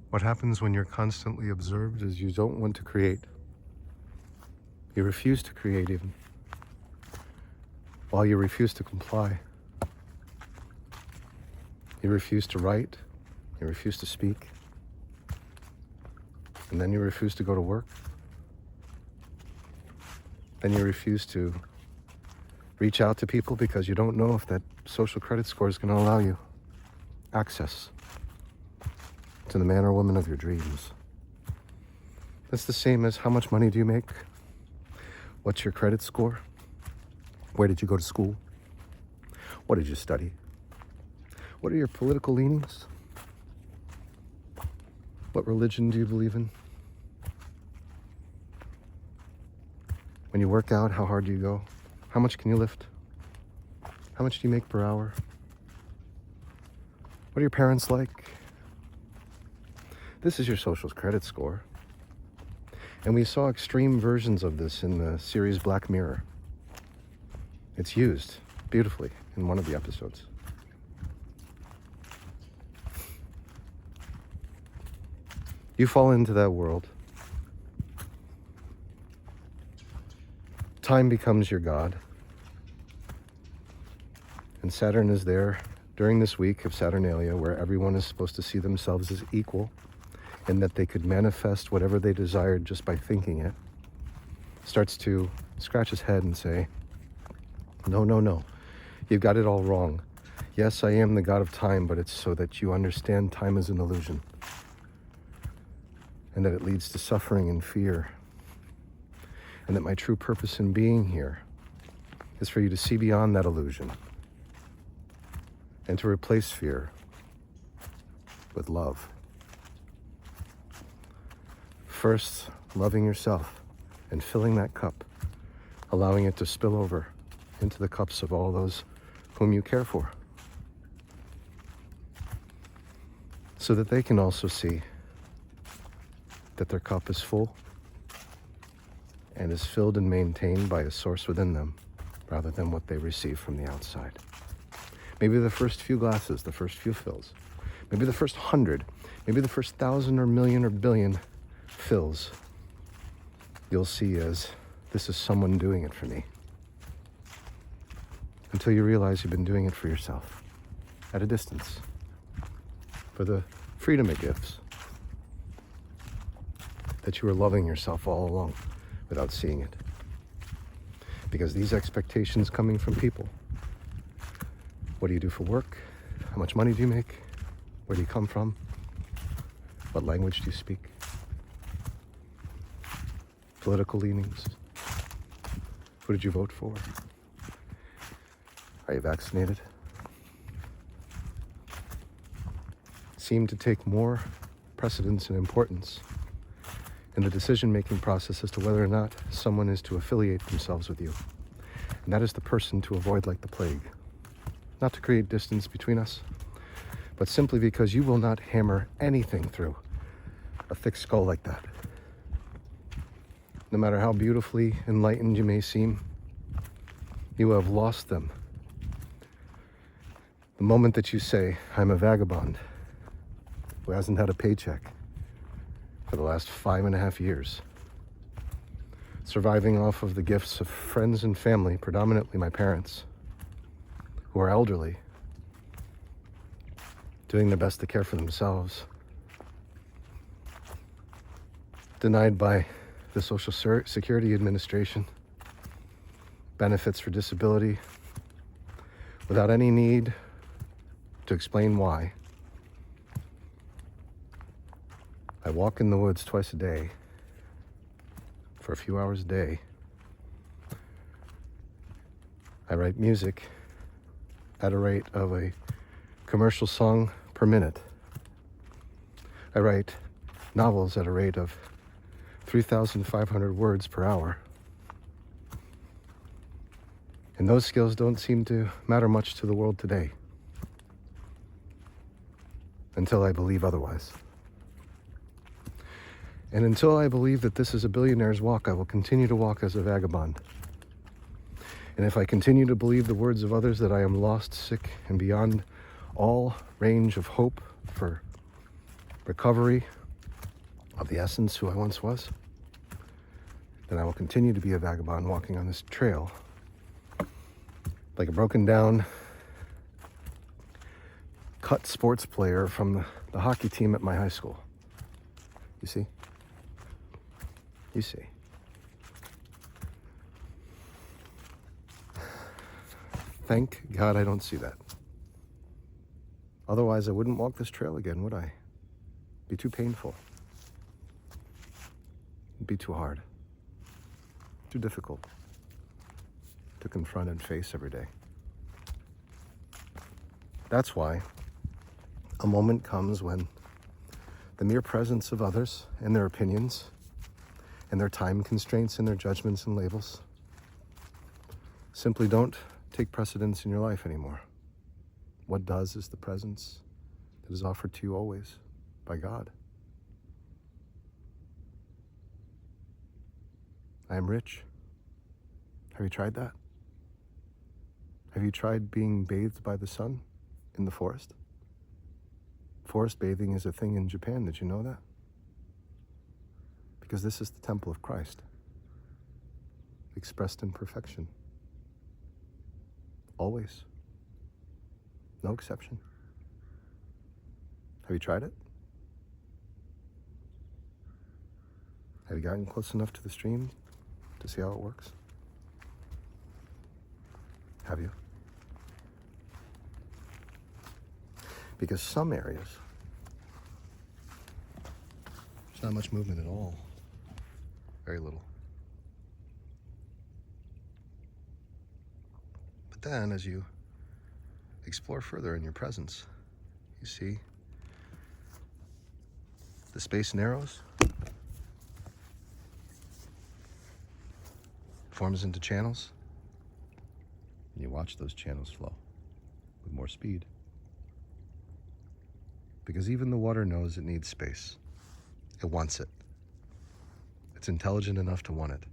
What happens when you're constantly observed is you don't want to create. You refuse to create even, while you refuse to comply. You refuse to write, you refuse to speak, and then you refuse to go to work. Then you refuse to reach out to people because you don't know if that social credit score is going to allow you access to the man or woman of your dreams. That's the same as how much money do you make? What's your credit score? Where did you go to school? What did you study? What are your political leanings? What religion do you believe in? When you work out, how hard do you go? How much can you lift? How much do you make per hour? What are your parents like? This is your social credit score. And we saw extreme versions of this in the series Black Mirror. It's used beautifully in one of the episodes. You fall into that world. Time becomes your god. And Saturn is there during this week of Saturnalia, where everyone is supposed to see themselves as equal, and that they could manifest whatever they desired just by thinking it, starts to scratch his head and say, no, no, no, you've got it all wrong. Yes, I am the god of time, but it's so that you understand time is an illusion, and that it leads to suffering and fear. and that my true purpose in being here is for you to see beyond that illusion and to replace fear with love. First, loving yourself and filling that cup, allowing it to spill over into the cups of all those whom you care for, so that they can also see that their cup is full and is filled and maintained by a source within them rather than what they receive from the outside. Maybe the first few glasses, the first few fills, maybe the first 100, maybe the first 1,000 or million or billion fills, you'll see as this is someone doing it for me. Until you realize you've been doing it for yourself at a distance, for the freedom it gives, that you were loving yourself all along without seeing it. Because these expectations coming from people, what do you do for work? How much money do you make? Where do you come from? What language do you speak? Political leanings? Who did you vote for? Are you vaccinated? Seem to take more precedence and importance in the decision-making process as to whether or not someone is to affiliate themselves with you. And that is the person to avoid like the plague. Not to create distance between us, but simply because you will not hammer anything through a thick skull like that. No matter how beautifully enlightened you may seem, you have lost them. The moment that you say, I'm a vagabond who hasn't had a paycheck for the last 5.5 years, surviving off of the gifts of friends and family, predominantly my parents, who are elderly, doing their best to care for themselves, denied by the Social Security Administration benefits for disability, without any need to explain why. I walk in the woods twice a day, for a few hours a day. I write music at a rate of a commercial song per minute. I write novels at a rate of 3,500 words per hour. And those skills don't seem to matter much to the world today, until I believe otherwise. And until I believe that this is a billionaire's walk, I will continue to walk as a vagabond. And if I continue to believe the words of others that I am lost, sick, and beyond all range of hope for recovery of the essence who I once was, then I will continue to be a vagabond walking on this trail like a broken down, cut sports player from the hockey team at my high school. You see? You see. Thank God I don't see that. Otherwise, I wouldn't walk this trail again, would I? It'd be too painful. It'd be too hard. Too difficult to confront and face every day. That's why a moment comes when the mere presence of others and their opinions and their time constraints and their judgments and labels simply don't take precedence in your life anymore. What does is the presence that is offered to you always by God. I am rich. Have you tried that? Have you tried being bathed by the sun in the forest? Forest bathing is a thing in Japan. Did you know that? Because this is the temple of Christ, expressed in perfection. Always. No exception. Have you tried it? Have you gotten close enough to the stream to see how it works? Have you? Because some areas, there's not much movement at all. Very little. But then as you explore further in your presence, you see the space narrows, forms into channels, and you watch those channels flow with more speed. Because even the water knows it needs space. It wants it. It's intelligent enough to want it.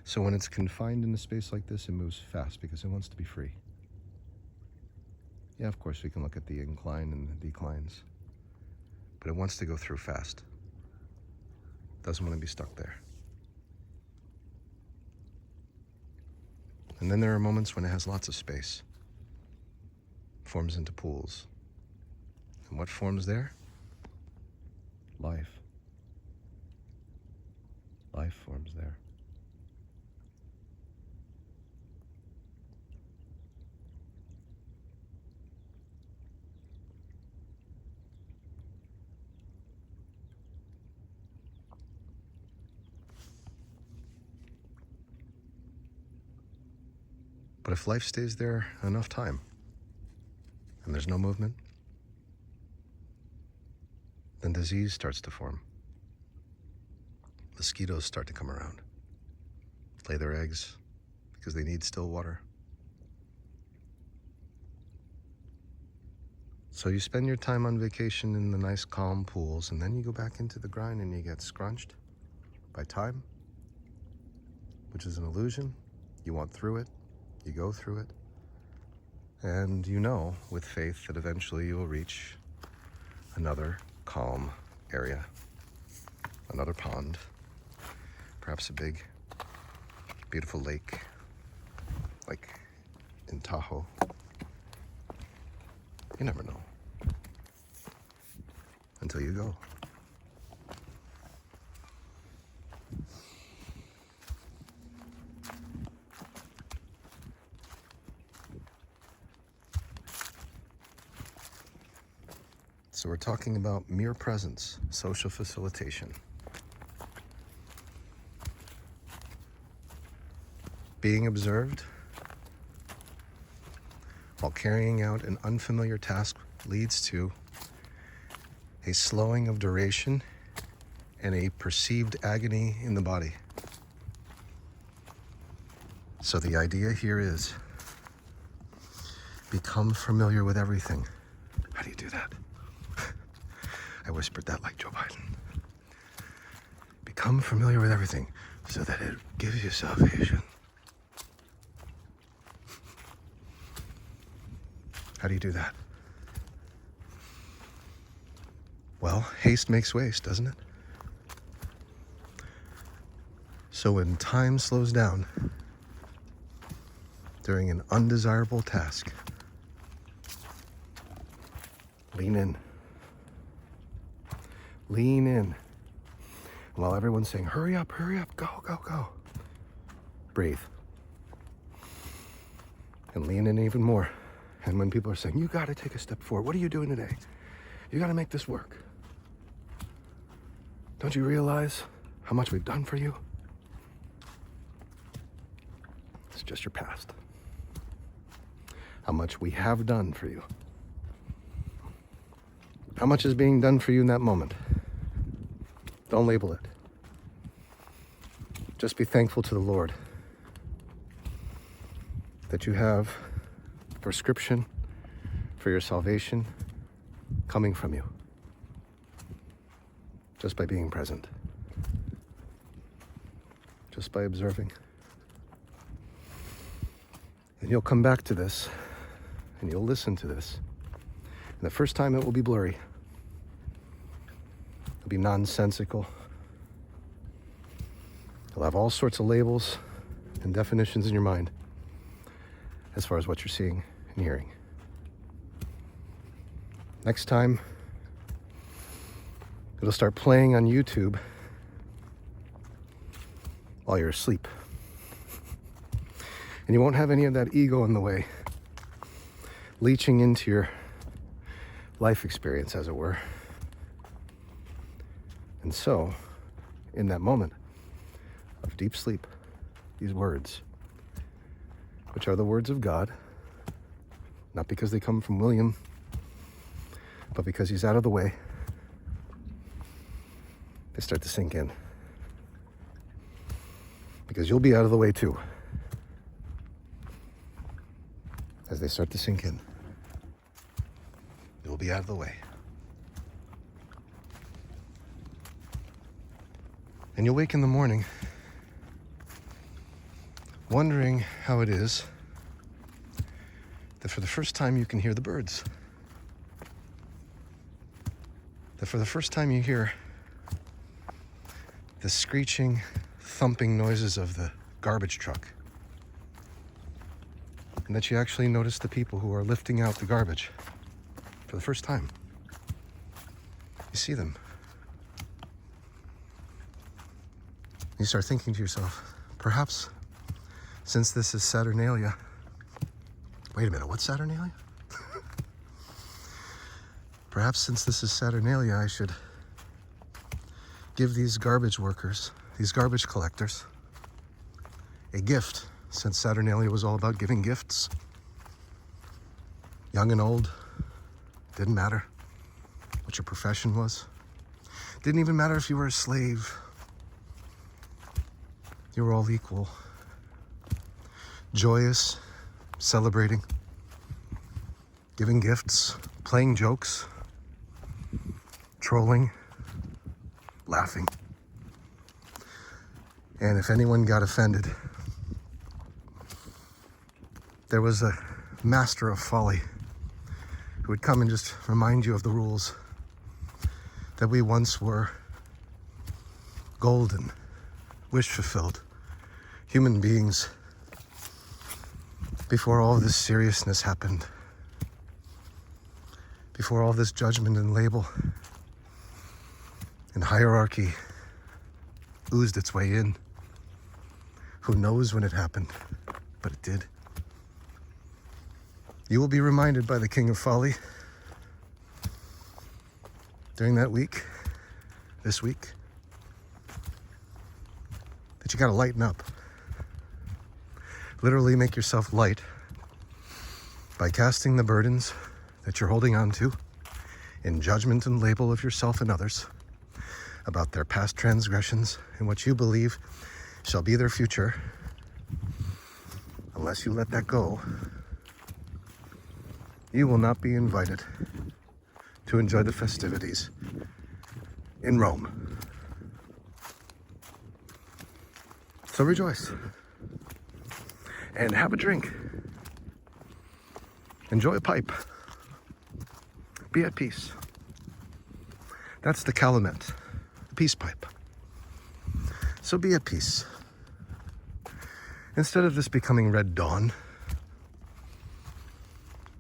So when it's confined in a space like this, it moves fast because it wants to be free. Yeah, of course, we can look at the incline and the declines, but it wants to go through fast. Doesn't want to be stuck there. And then there are moments when it has lots of space. Forms into pools. And what forms there? Life. Life forms there. But if life stays there enough time, and there's no movement, then disease starts to form. Mosquitoes start to come around, lay their eggs because they need still water. So you spend your time on vacation in the nice calm pools, and then you go back into the grind and you get scrunched by time, which is an illusion. You want through it, you go through it, and you know with faith that eventually you will reach another calm area, another pond, perhaps a big, beautiful lake, like in Tahoe. You never know until you go. So we're talking about mere presence, social facilitation. Being observed while carrying out an unfamiliar task leads to a slowing of duration and a perceived agony in the body. So the idea here is become familiar with everything. How do you do that? I whispered that like Joe Biden. Become familiar with everything so that it gives you salvation. How do you do that? Well, haste makes waste, doesn't it? So when time slows down during an undesirable task, lean in. Lean in. While everyone's saying, hurry up, go, go, go. Breathe. And lean in even more. And when people are saying, you gotta take a step forward, what are you doing today? You gotta make this work. Don't you realize how much we've done for you? It's just your past. How much we have done for you. How much is being done for you in that moment? Don't label it. Just be thankful to the Lord that you have prescription for your salvation coming from you just by being present, just by observing. And you'll come back to this and you'll listen to this. And the first time it will be blurry. It'll be nonsensical. You'll have all sorts of labels and definitions in your mind as far as what you're seeing and hearing. Next time, it'll start playing on YouTube while you're asleep. And you won't have any of that ego in the way, leaching into your life experience, as it were. And so, in that moment of deep sleep, these words which are the words of God, not because they come from William, but because he's out of the way, they start to sink in. Because you'll be out of the way too, as they start to sink in. You'll be out of the way. And you'll wake in the morning wondering how it is that for the first time you can hear the birds. That for the first time you hear the screeching, thumping noises of the garbage truck. And that you actually notice the people who are lifting out the garbage for the first time. You see them. You start thinking to yourself, perhaps since this is Saturnalia, wait a minute, what's Saturnalia? Perhaps since this is Saturnalia, I should give these garbage workers, these garbage collectors, a gift, since Saturnalia was all about giving gifts. Young and old, didn't matter what your profession was. Didn't even matter if you were a slave. You were all equal. Joyous, celebrating, giving gifts, playing jokes, trolling, laughing. And if anyone got offended, there was a master of folly who would come and just remind you of the rules, that we once were golden, wish-fulfilled human beings before all this seriousness happened, before all this judgment and label and hierarchy oozed its way in. Who knows when it happened, but it did. You will be reminded by the King of Folly during that week, this week, that you gotta lighten up. Literally make yourself light by casting the burdens that you're holding on to in judgment and label of yourself and others about their past transgressions and what you believe shall be their future. Unless you let that go, you will not be invited to enjoy the festivities in Rome. So rejoice and have a drink. Enjoy a pipe. Be at peace. That's the calumet, the peace pipe. So be at peace. Instead of this becoming red dawn,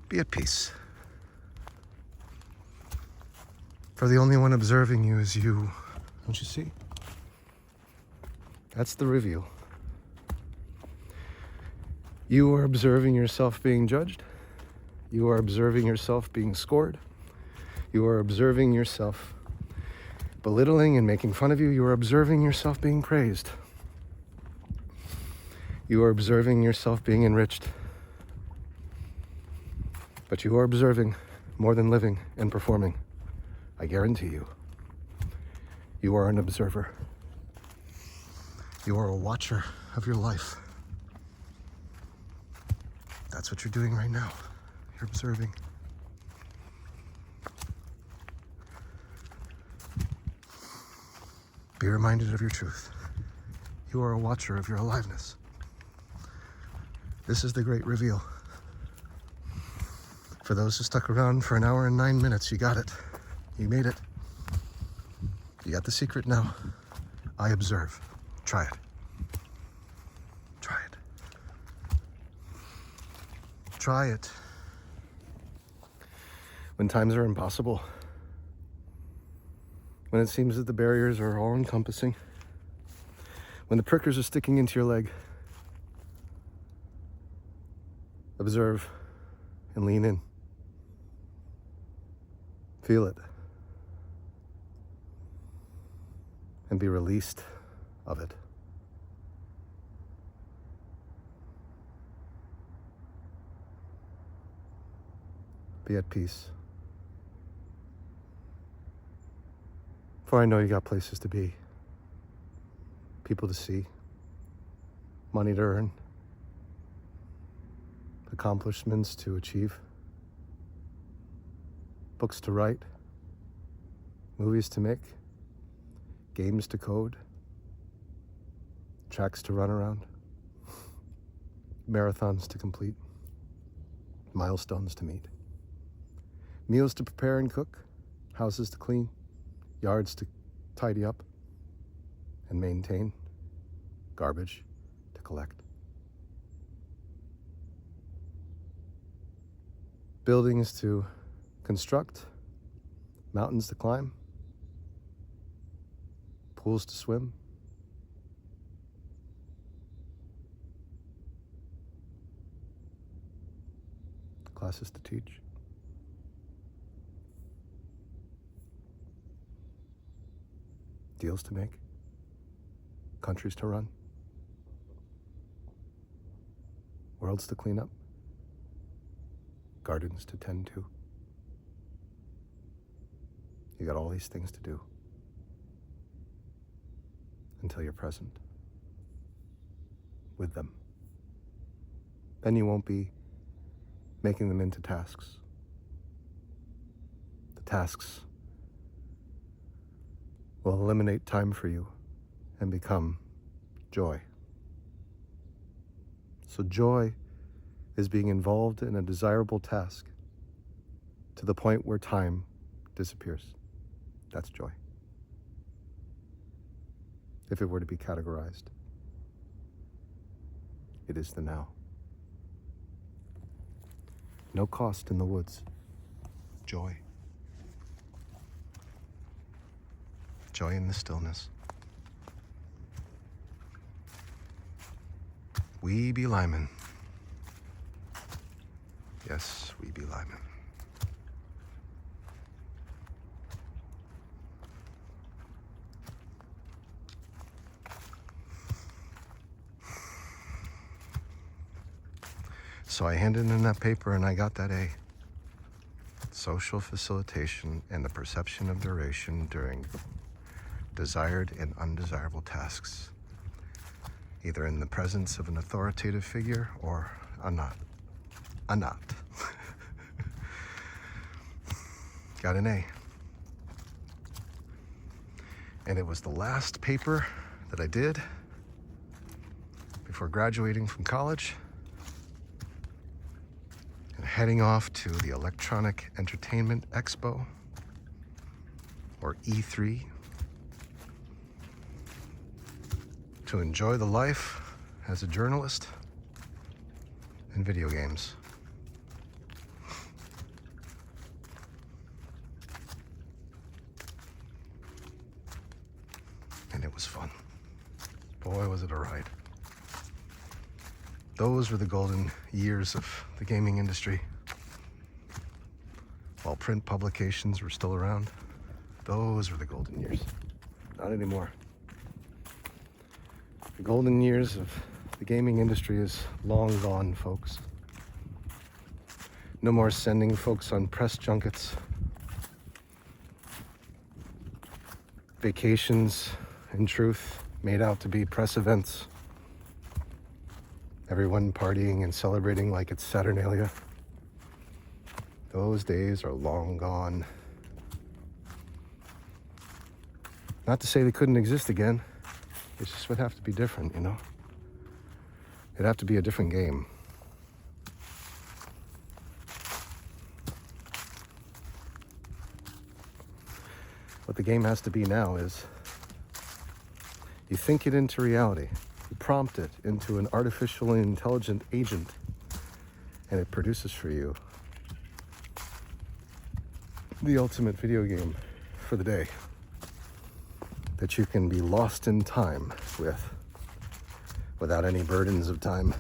be at peace. For the only one observing you is you. Don't you see? That's the reveal. You are observing yourself being judged. You are observing yourself being scored. You are observing yourself belittling and making fun of you. You are observing yourself being praised. You are observing yourself being enriched. But you are observing more than living and performing. I guarantee you. You are an observer. You are a watcher of your life. That's what you're doing right now. You're observing. Be reminded of your truth. You are a watcher of your aliveness. This is the great reveal. For those who stuck around for an hour and 9 minutes, you got it. You made it. You got the secret now. I observe. Try it. Try it. Try it. When times are impossible, when it seems that the barriers are all encompassing, when the prickers are sticking into your leg, observe and lean in. Feel it. And be released of it. Be at peace. For I know you got places to be, people to see, money to earn, accomplishments to achieve, books to write, movies to make, games to code, tracks to run around, marathons to complete, milestones to meet, meals to prepare and cook, houses to clean, yards to tidy up and maintain, garbage to collect. Buildings to construct, mountains to climb, pools to swim, classes to teach. Deals to make, countries to run, worlds to clean up, gardens to tend to. You got all these things to do until you're present with them. Then you won't be making them into tasks. The tasks will eliminate time for you and become joy. So joy is being involved in a desirable task to the point where time disappears. That's joy. If it were to be categorized, it is the now. No cost in the woods. Joy. Joy in the stillness. We be Lyman. Yes, we be Lyman. So I handed in that paper and I got that A. Social facilitation and the perception of duration during desired and undesirable tasks, either in the presence of an authoritative figure or a not. Got an A. And it was the last paper that I did before graduating from college and heading off to the Electronic Entertainment Expo, or E3, to enjoy the life as a journalist in video games. And it was fun. Boy, was it a ride. Those were the golden years of the gaming industry. While print publications were still around, those were the golden years. Not anymore. The golden years of the gaming industry is long gone, folks. No more sending folks on press junkets, vacations, in truth, made out to be press events. Everyone partying and celebrating like it's Saturnalia. Those days are long gone. Not to say they couldn't exist again. It just would have to be different, you know? It'd have to be a different game. What the game has to be now is you think it into reality. You prompt it into an artificially intelligent agent, and it produces for you the ultimate video game for the day that you can be lost in time with, without any burdens of time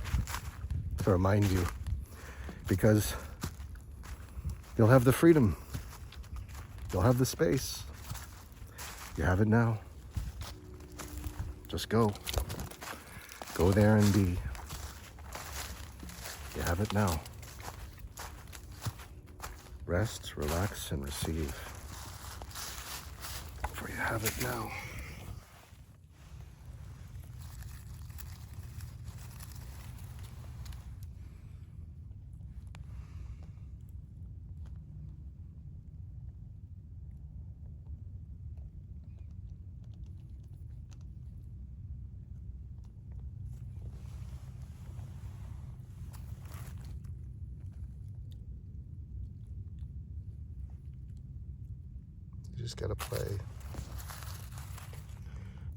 to remind you, because you'll have the freedom, you'll have the space, you have it now. Just go there and be. You have it now. Rest, relax, and receive. For you have it now. You just gotta play.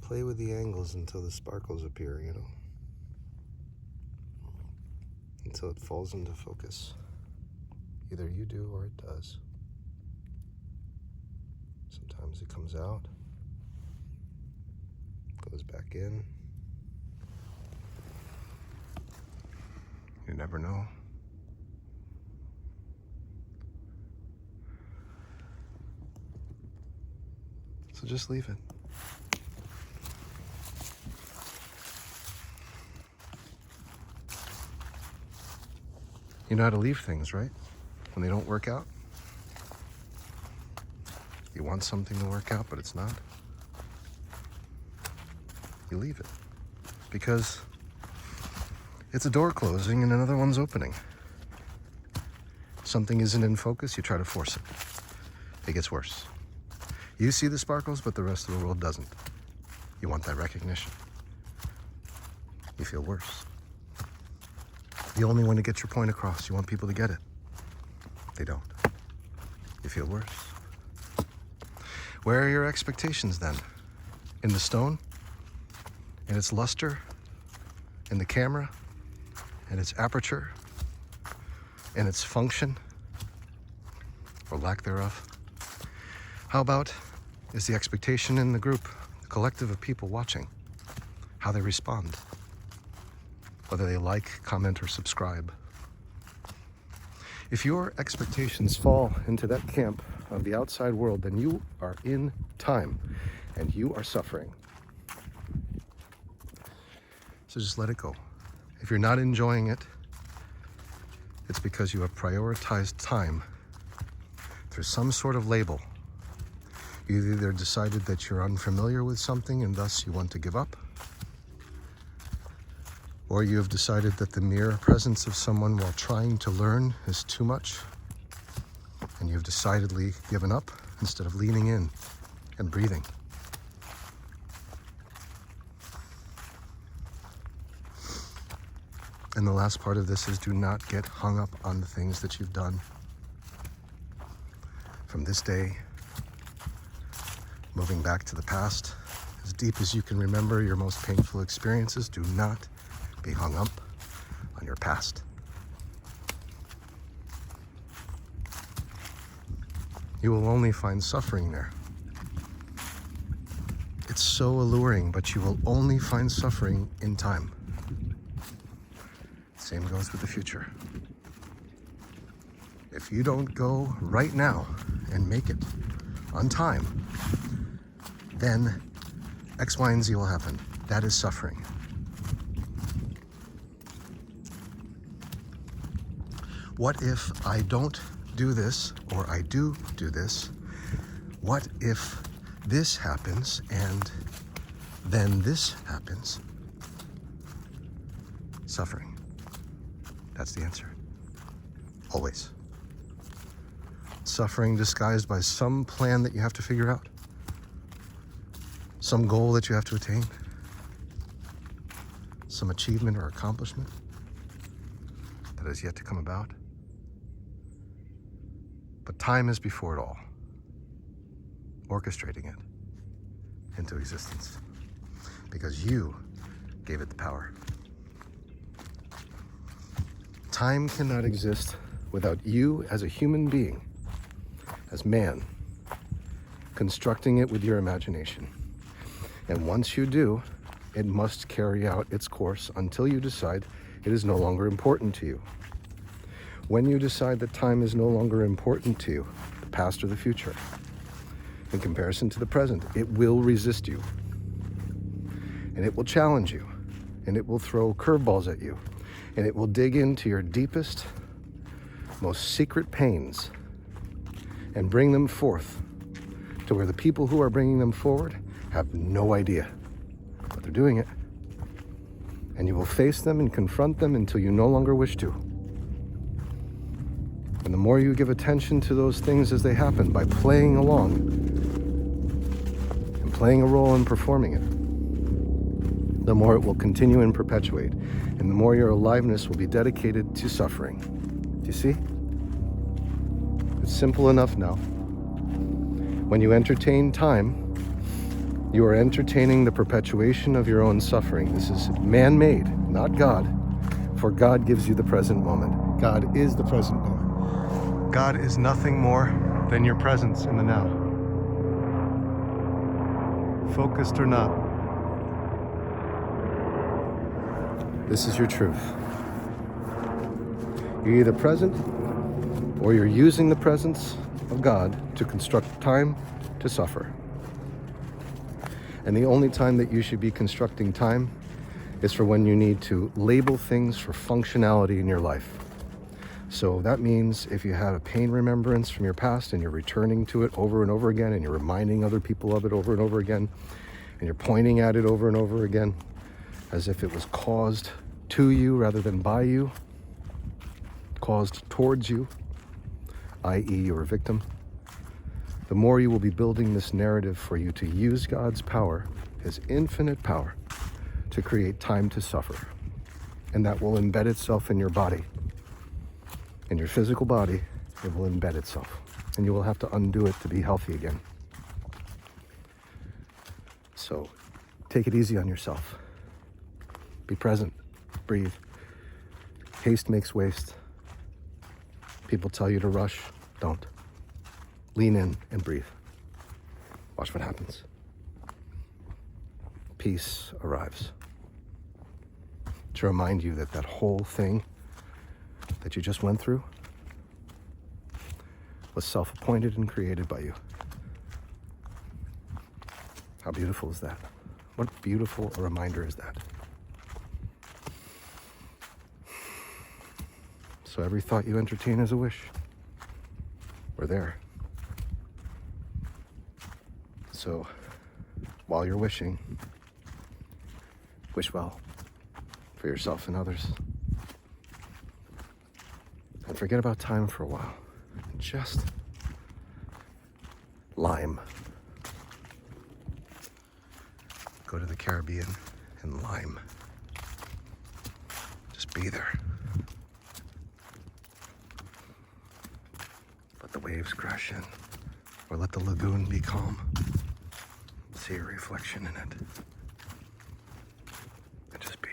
Play with the angles until the sparkles appear, you know? Until it falls into focus. Either you do or it does. Sometimes it comes out, goes back in. You never know. So just leave it. You know how to leave things, right? When they don't work out. You want something to work out, but it's not. You leave it. Because it's a door closing and another one's opening. Something isn't in focus, you try to force it. It gets worse. You see the sparkles, but the rest of the world doesn't. You want that recognition. You feel worse. The only one to get your point across. You want people to get it. They don't. You feel worse. Where are your expectations then? In the stone? In its luster? In the camera? In its aperture? In its function? Or lack thereof? How about is the expectation in the group, the collective of people watching, how they respond? Whether they like, comment, or subscribe. If your expectations fall into that camp of the outside world, then you are in time and you are suffering. So just let it go. If you're not enjoying it, it's because you have prioritized time through some sort of label. You either decided that you're unfamiliar with something and thus you want to give up, or you have decided that the mere presence of someone while trying to learn is too much, and you've decidedly given up instead of leaning in and breathing. And the last part of this is do not get hung up on the things that you've done. From this day, moving back to the past, as deep as you can remember your most painful experiences, do not be hung up on your past. You will only find suffering there. It's so alluring, but you will only find suffering in time. Same goes with the future. If you don't go right now and make it on time, then X, Y, and Z will happen. That is suffering. What if I don't do this, or I do this? What if this happens and then this happens? Suffering. That's the answer. Always. Suffering disguised by some plan that you have to figure out. Some goal that you have to attain. Some achievement or accomplishment that has yet to come about. But time is before it all, orchestrating it into existence because you gave it the power. Time cannot exist without you as a human being, as man, constructing it with your imagination. And once you do, it must carry out its course until you decide it is no longer important to you. When you decide that time is no longer important to you, the past or the future, in comparison to the present, it will resist you. And it will challenge you. And it will throw curveballs at you. And it will dig into your deepest, most secret pains and bring them forth to where the people who are bringing them forward have no idea, but they're doing it. And you will face them and confront them until you no longer wish to. And the more you give attention to those things as they happen by playing along and playing a role and performing it, the more it will continue and perpetuate, and the more your aliveness will be dedicated to suffering. Do you see? It's simple enough now. When you entertain time, you are entertaining the perpetuation of your own suffering. This is man-made, not God, for God gives you the present moment. God is the present moment. God is nothing more than your presence in the now. Focused or not, this is your truth. You're either present or you're using the presence of God to construct time to suffer. And the only time that you should be constructing time is for when you need to label things for functionality in your life. So that means if you have a pain remembrance from your past and you're returning to it over and over again, and you're reminding other people of it over and over again, and you're pointing at it over and over again as if it was caused to you rather than by you, caused towards you, i.e. you're a victim, the more you will be building this narrative for you to use God's power, his infinite power, to create time to suffer. And that will embed itself in your body. In your physical body, it will embed itself. And you will have to undo it to be healthy again. So take it easy on yourself. Be present. Breathe. Haste makes waste. People tell you to rush. Don't. Lean in and breathe. Watch what happens. Peace arrives. To remind you that that whole thing that you just went through was self-appointed and created by you. How beautiful is that? What beautiful a reminder is that? So every thought you entertain is a wish. We're there. So while you're wishing, wish well for yourself and others. And forget about time for a while. Just lime. Go to the Caribbean and lime. Just be there. Let the waves crash in, or let the lagoon be calm. See your reflection in it. And just be.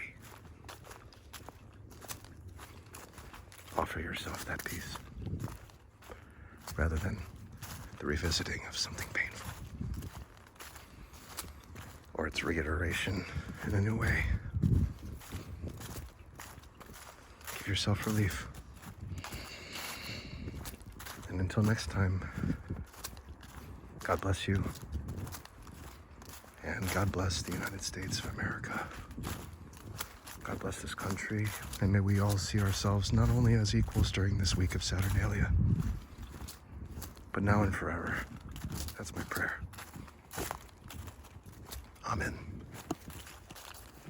Offer yourself that peace, rather than the revisiting of something painful, or its reiteration in a new way. Give yourself relief. And until next time, God bless you. And God bless the United States of America. God bless this country. And may we all see ourselves not only as equals during this week of Saturnalia, but now and forever. That's my prayer. Amen.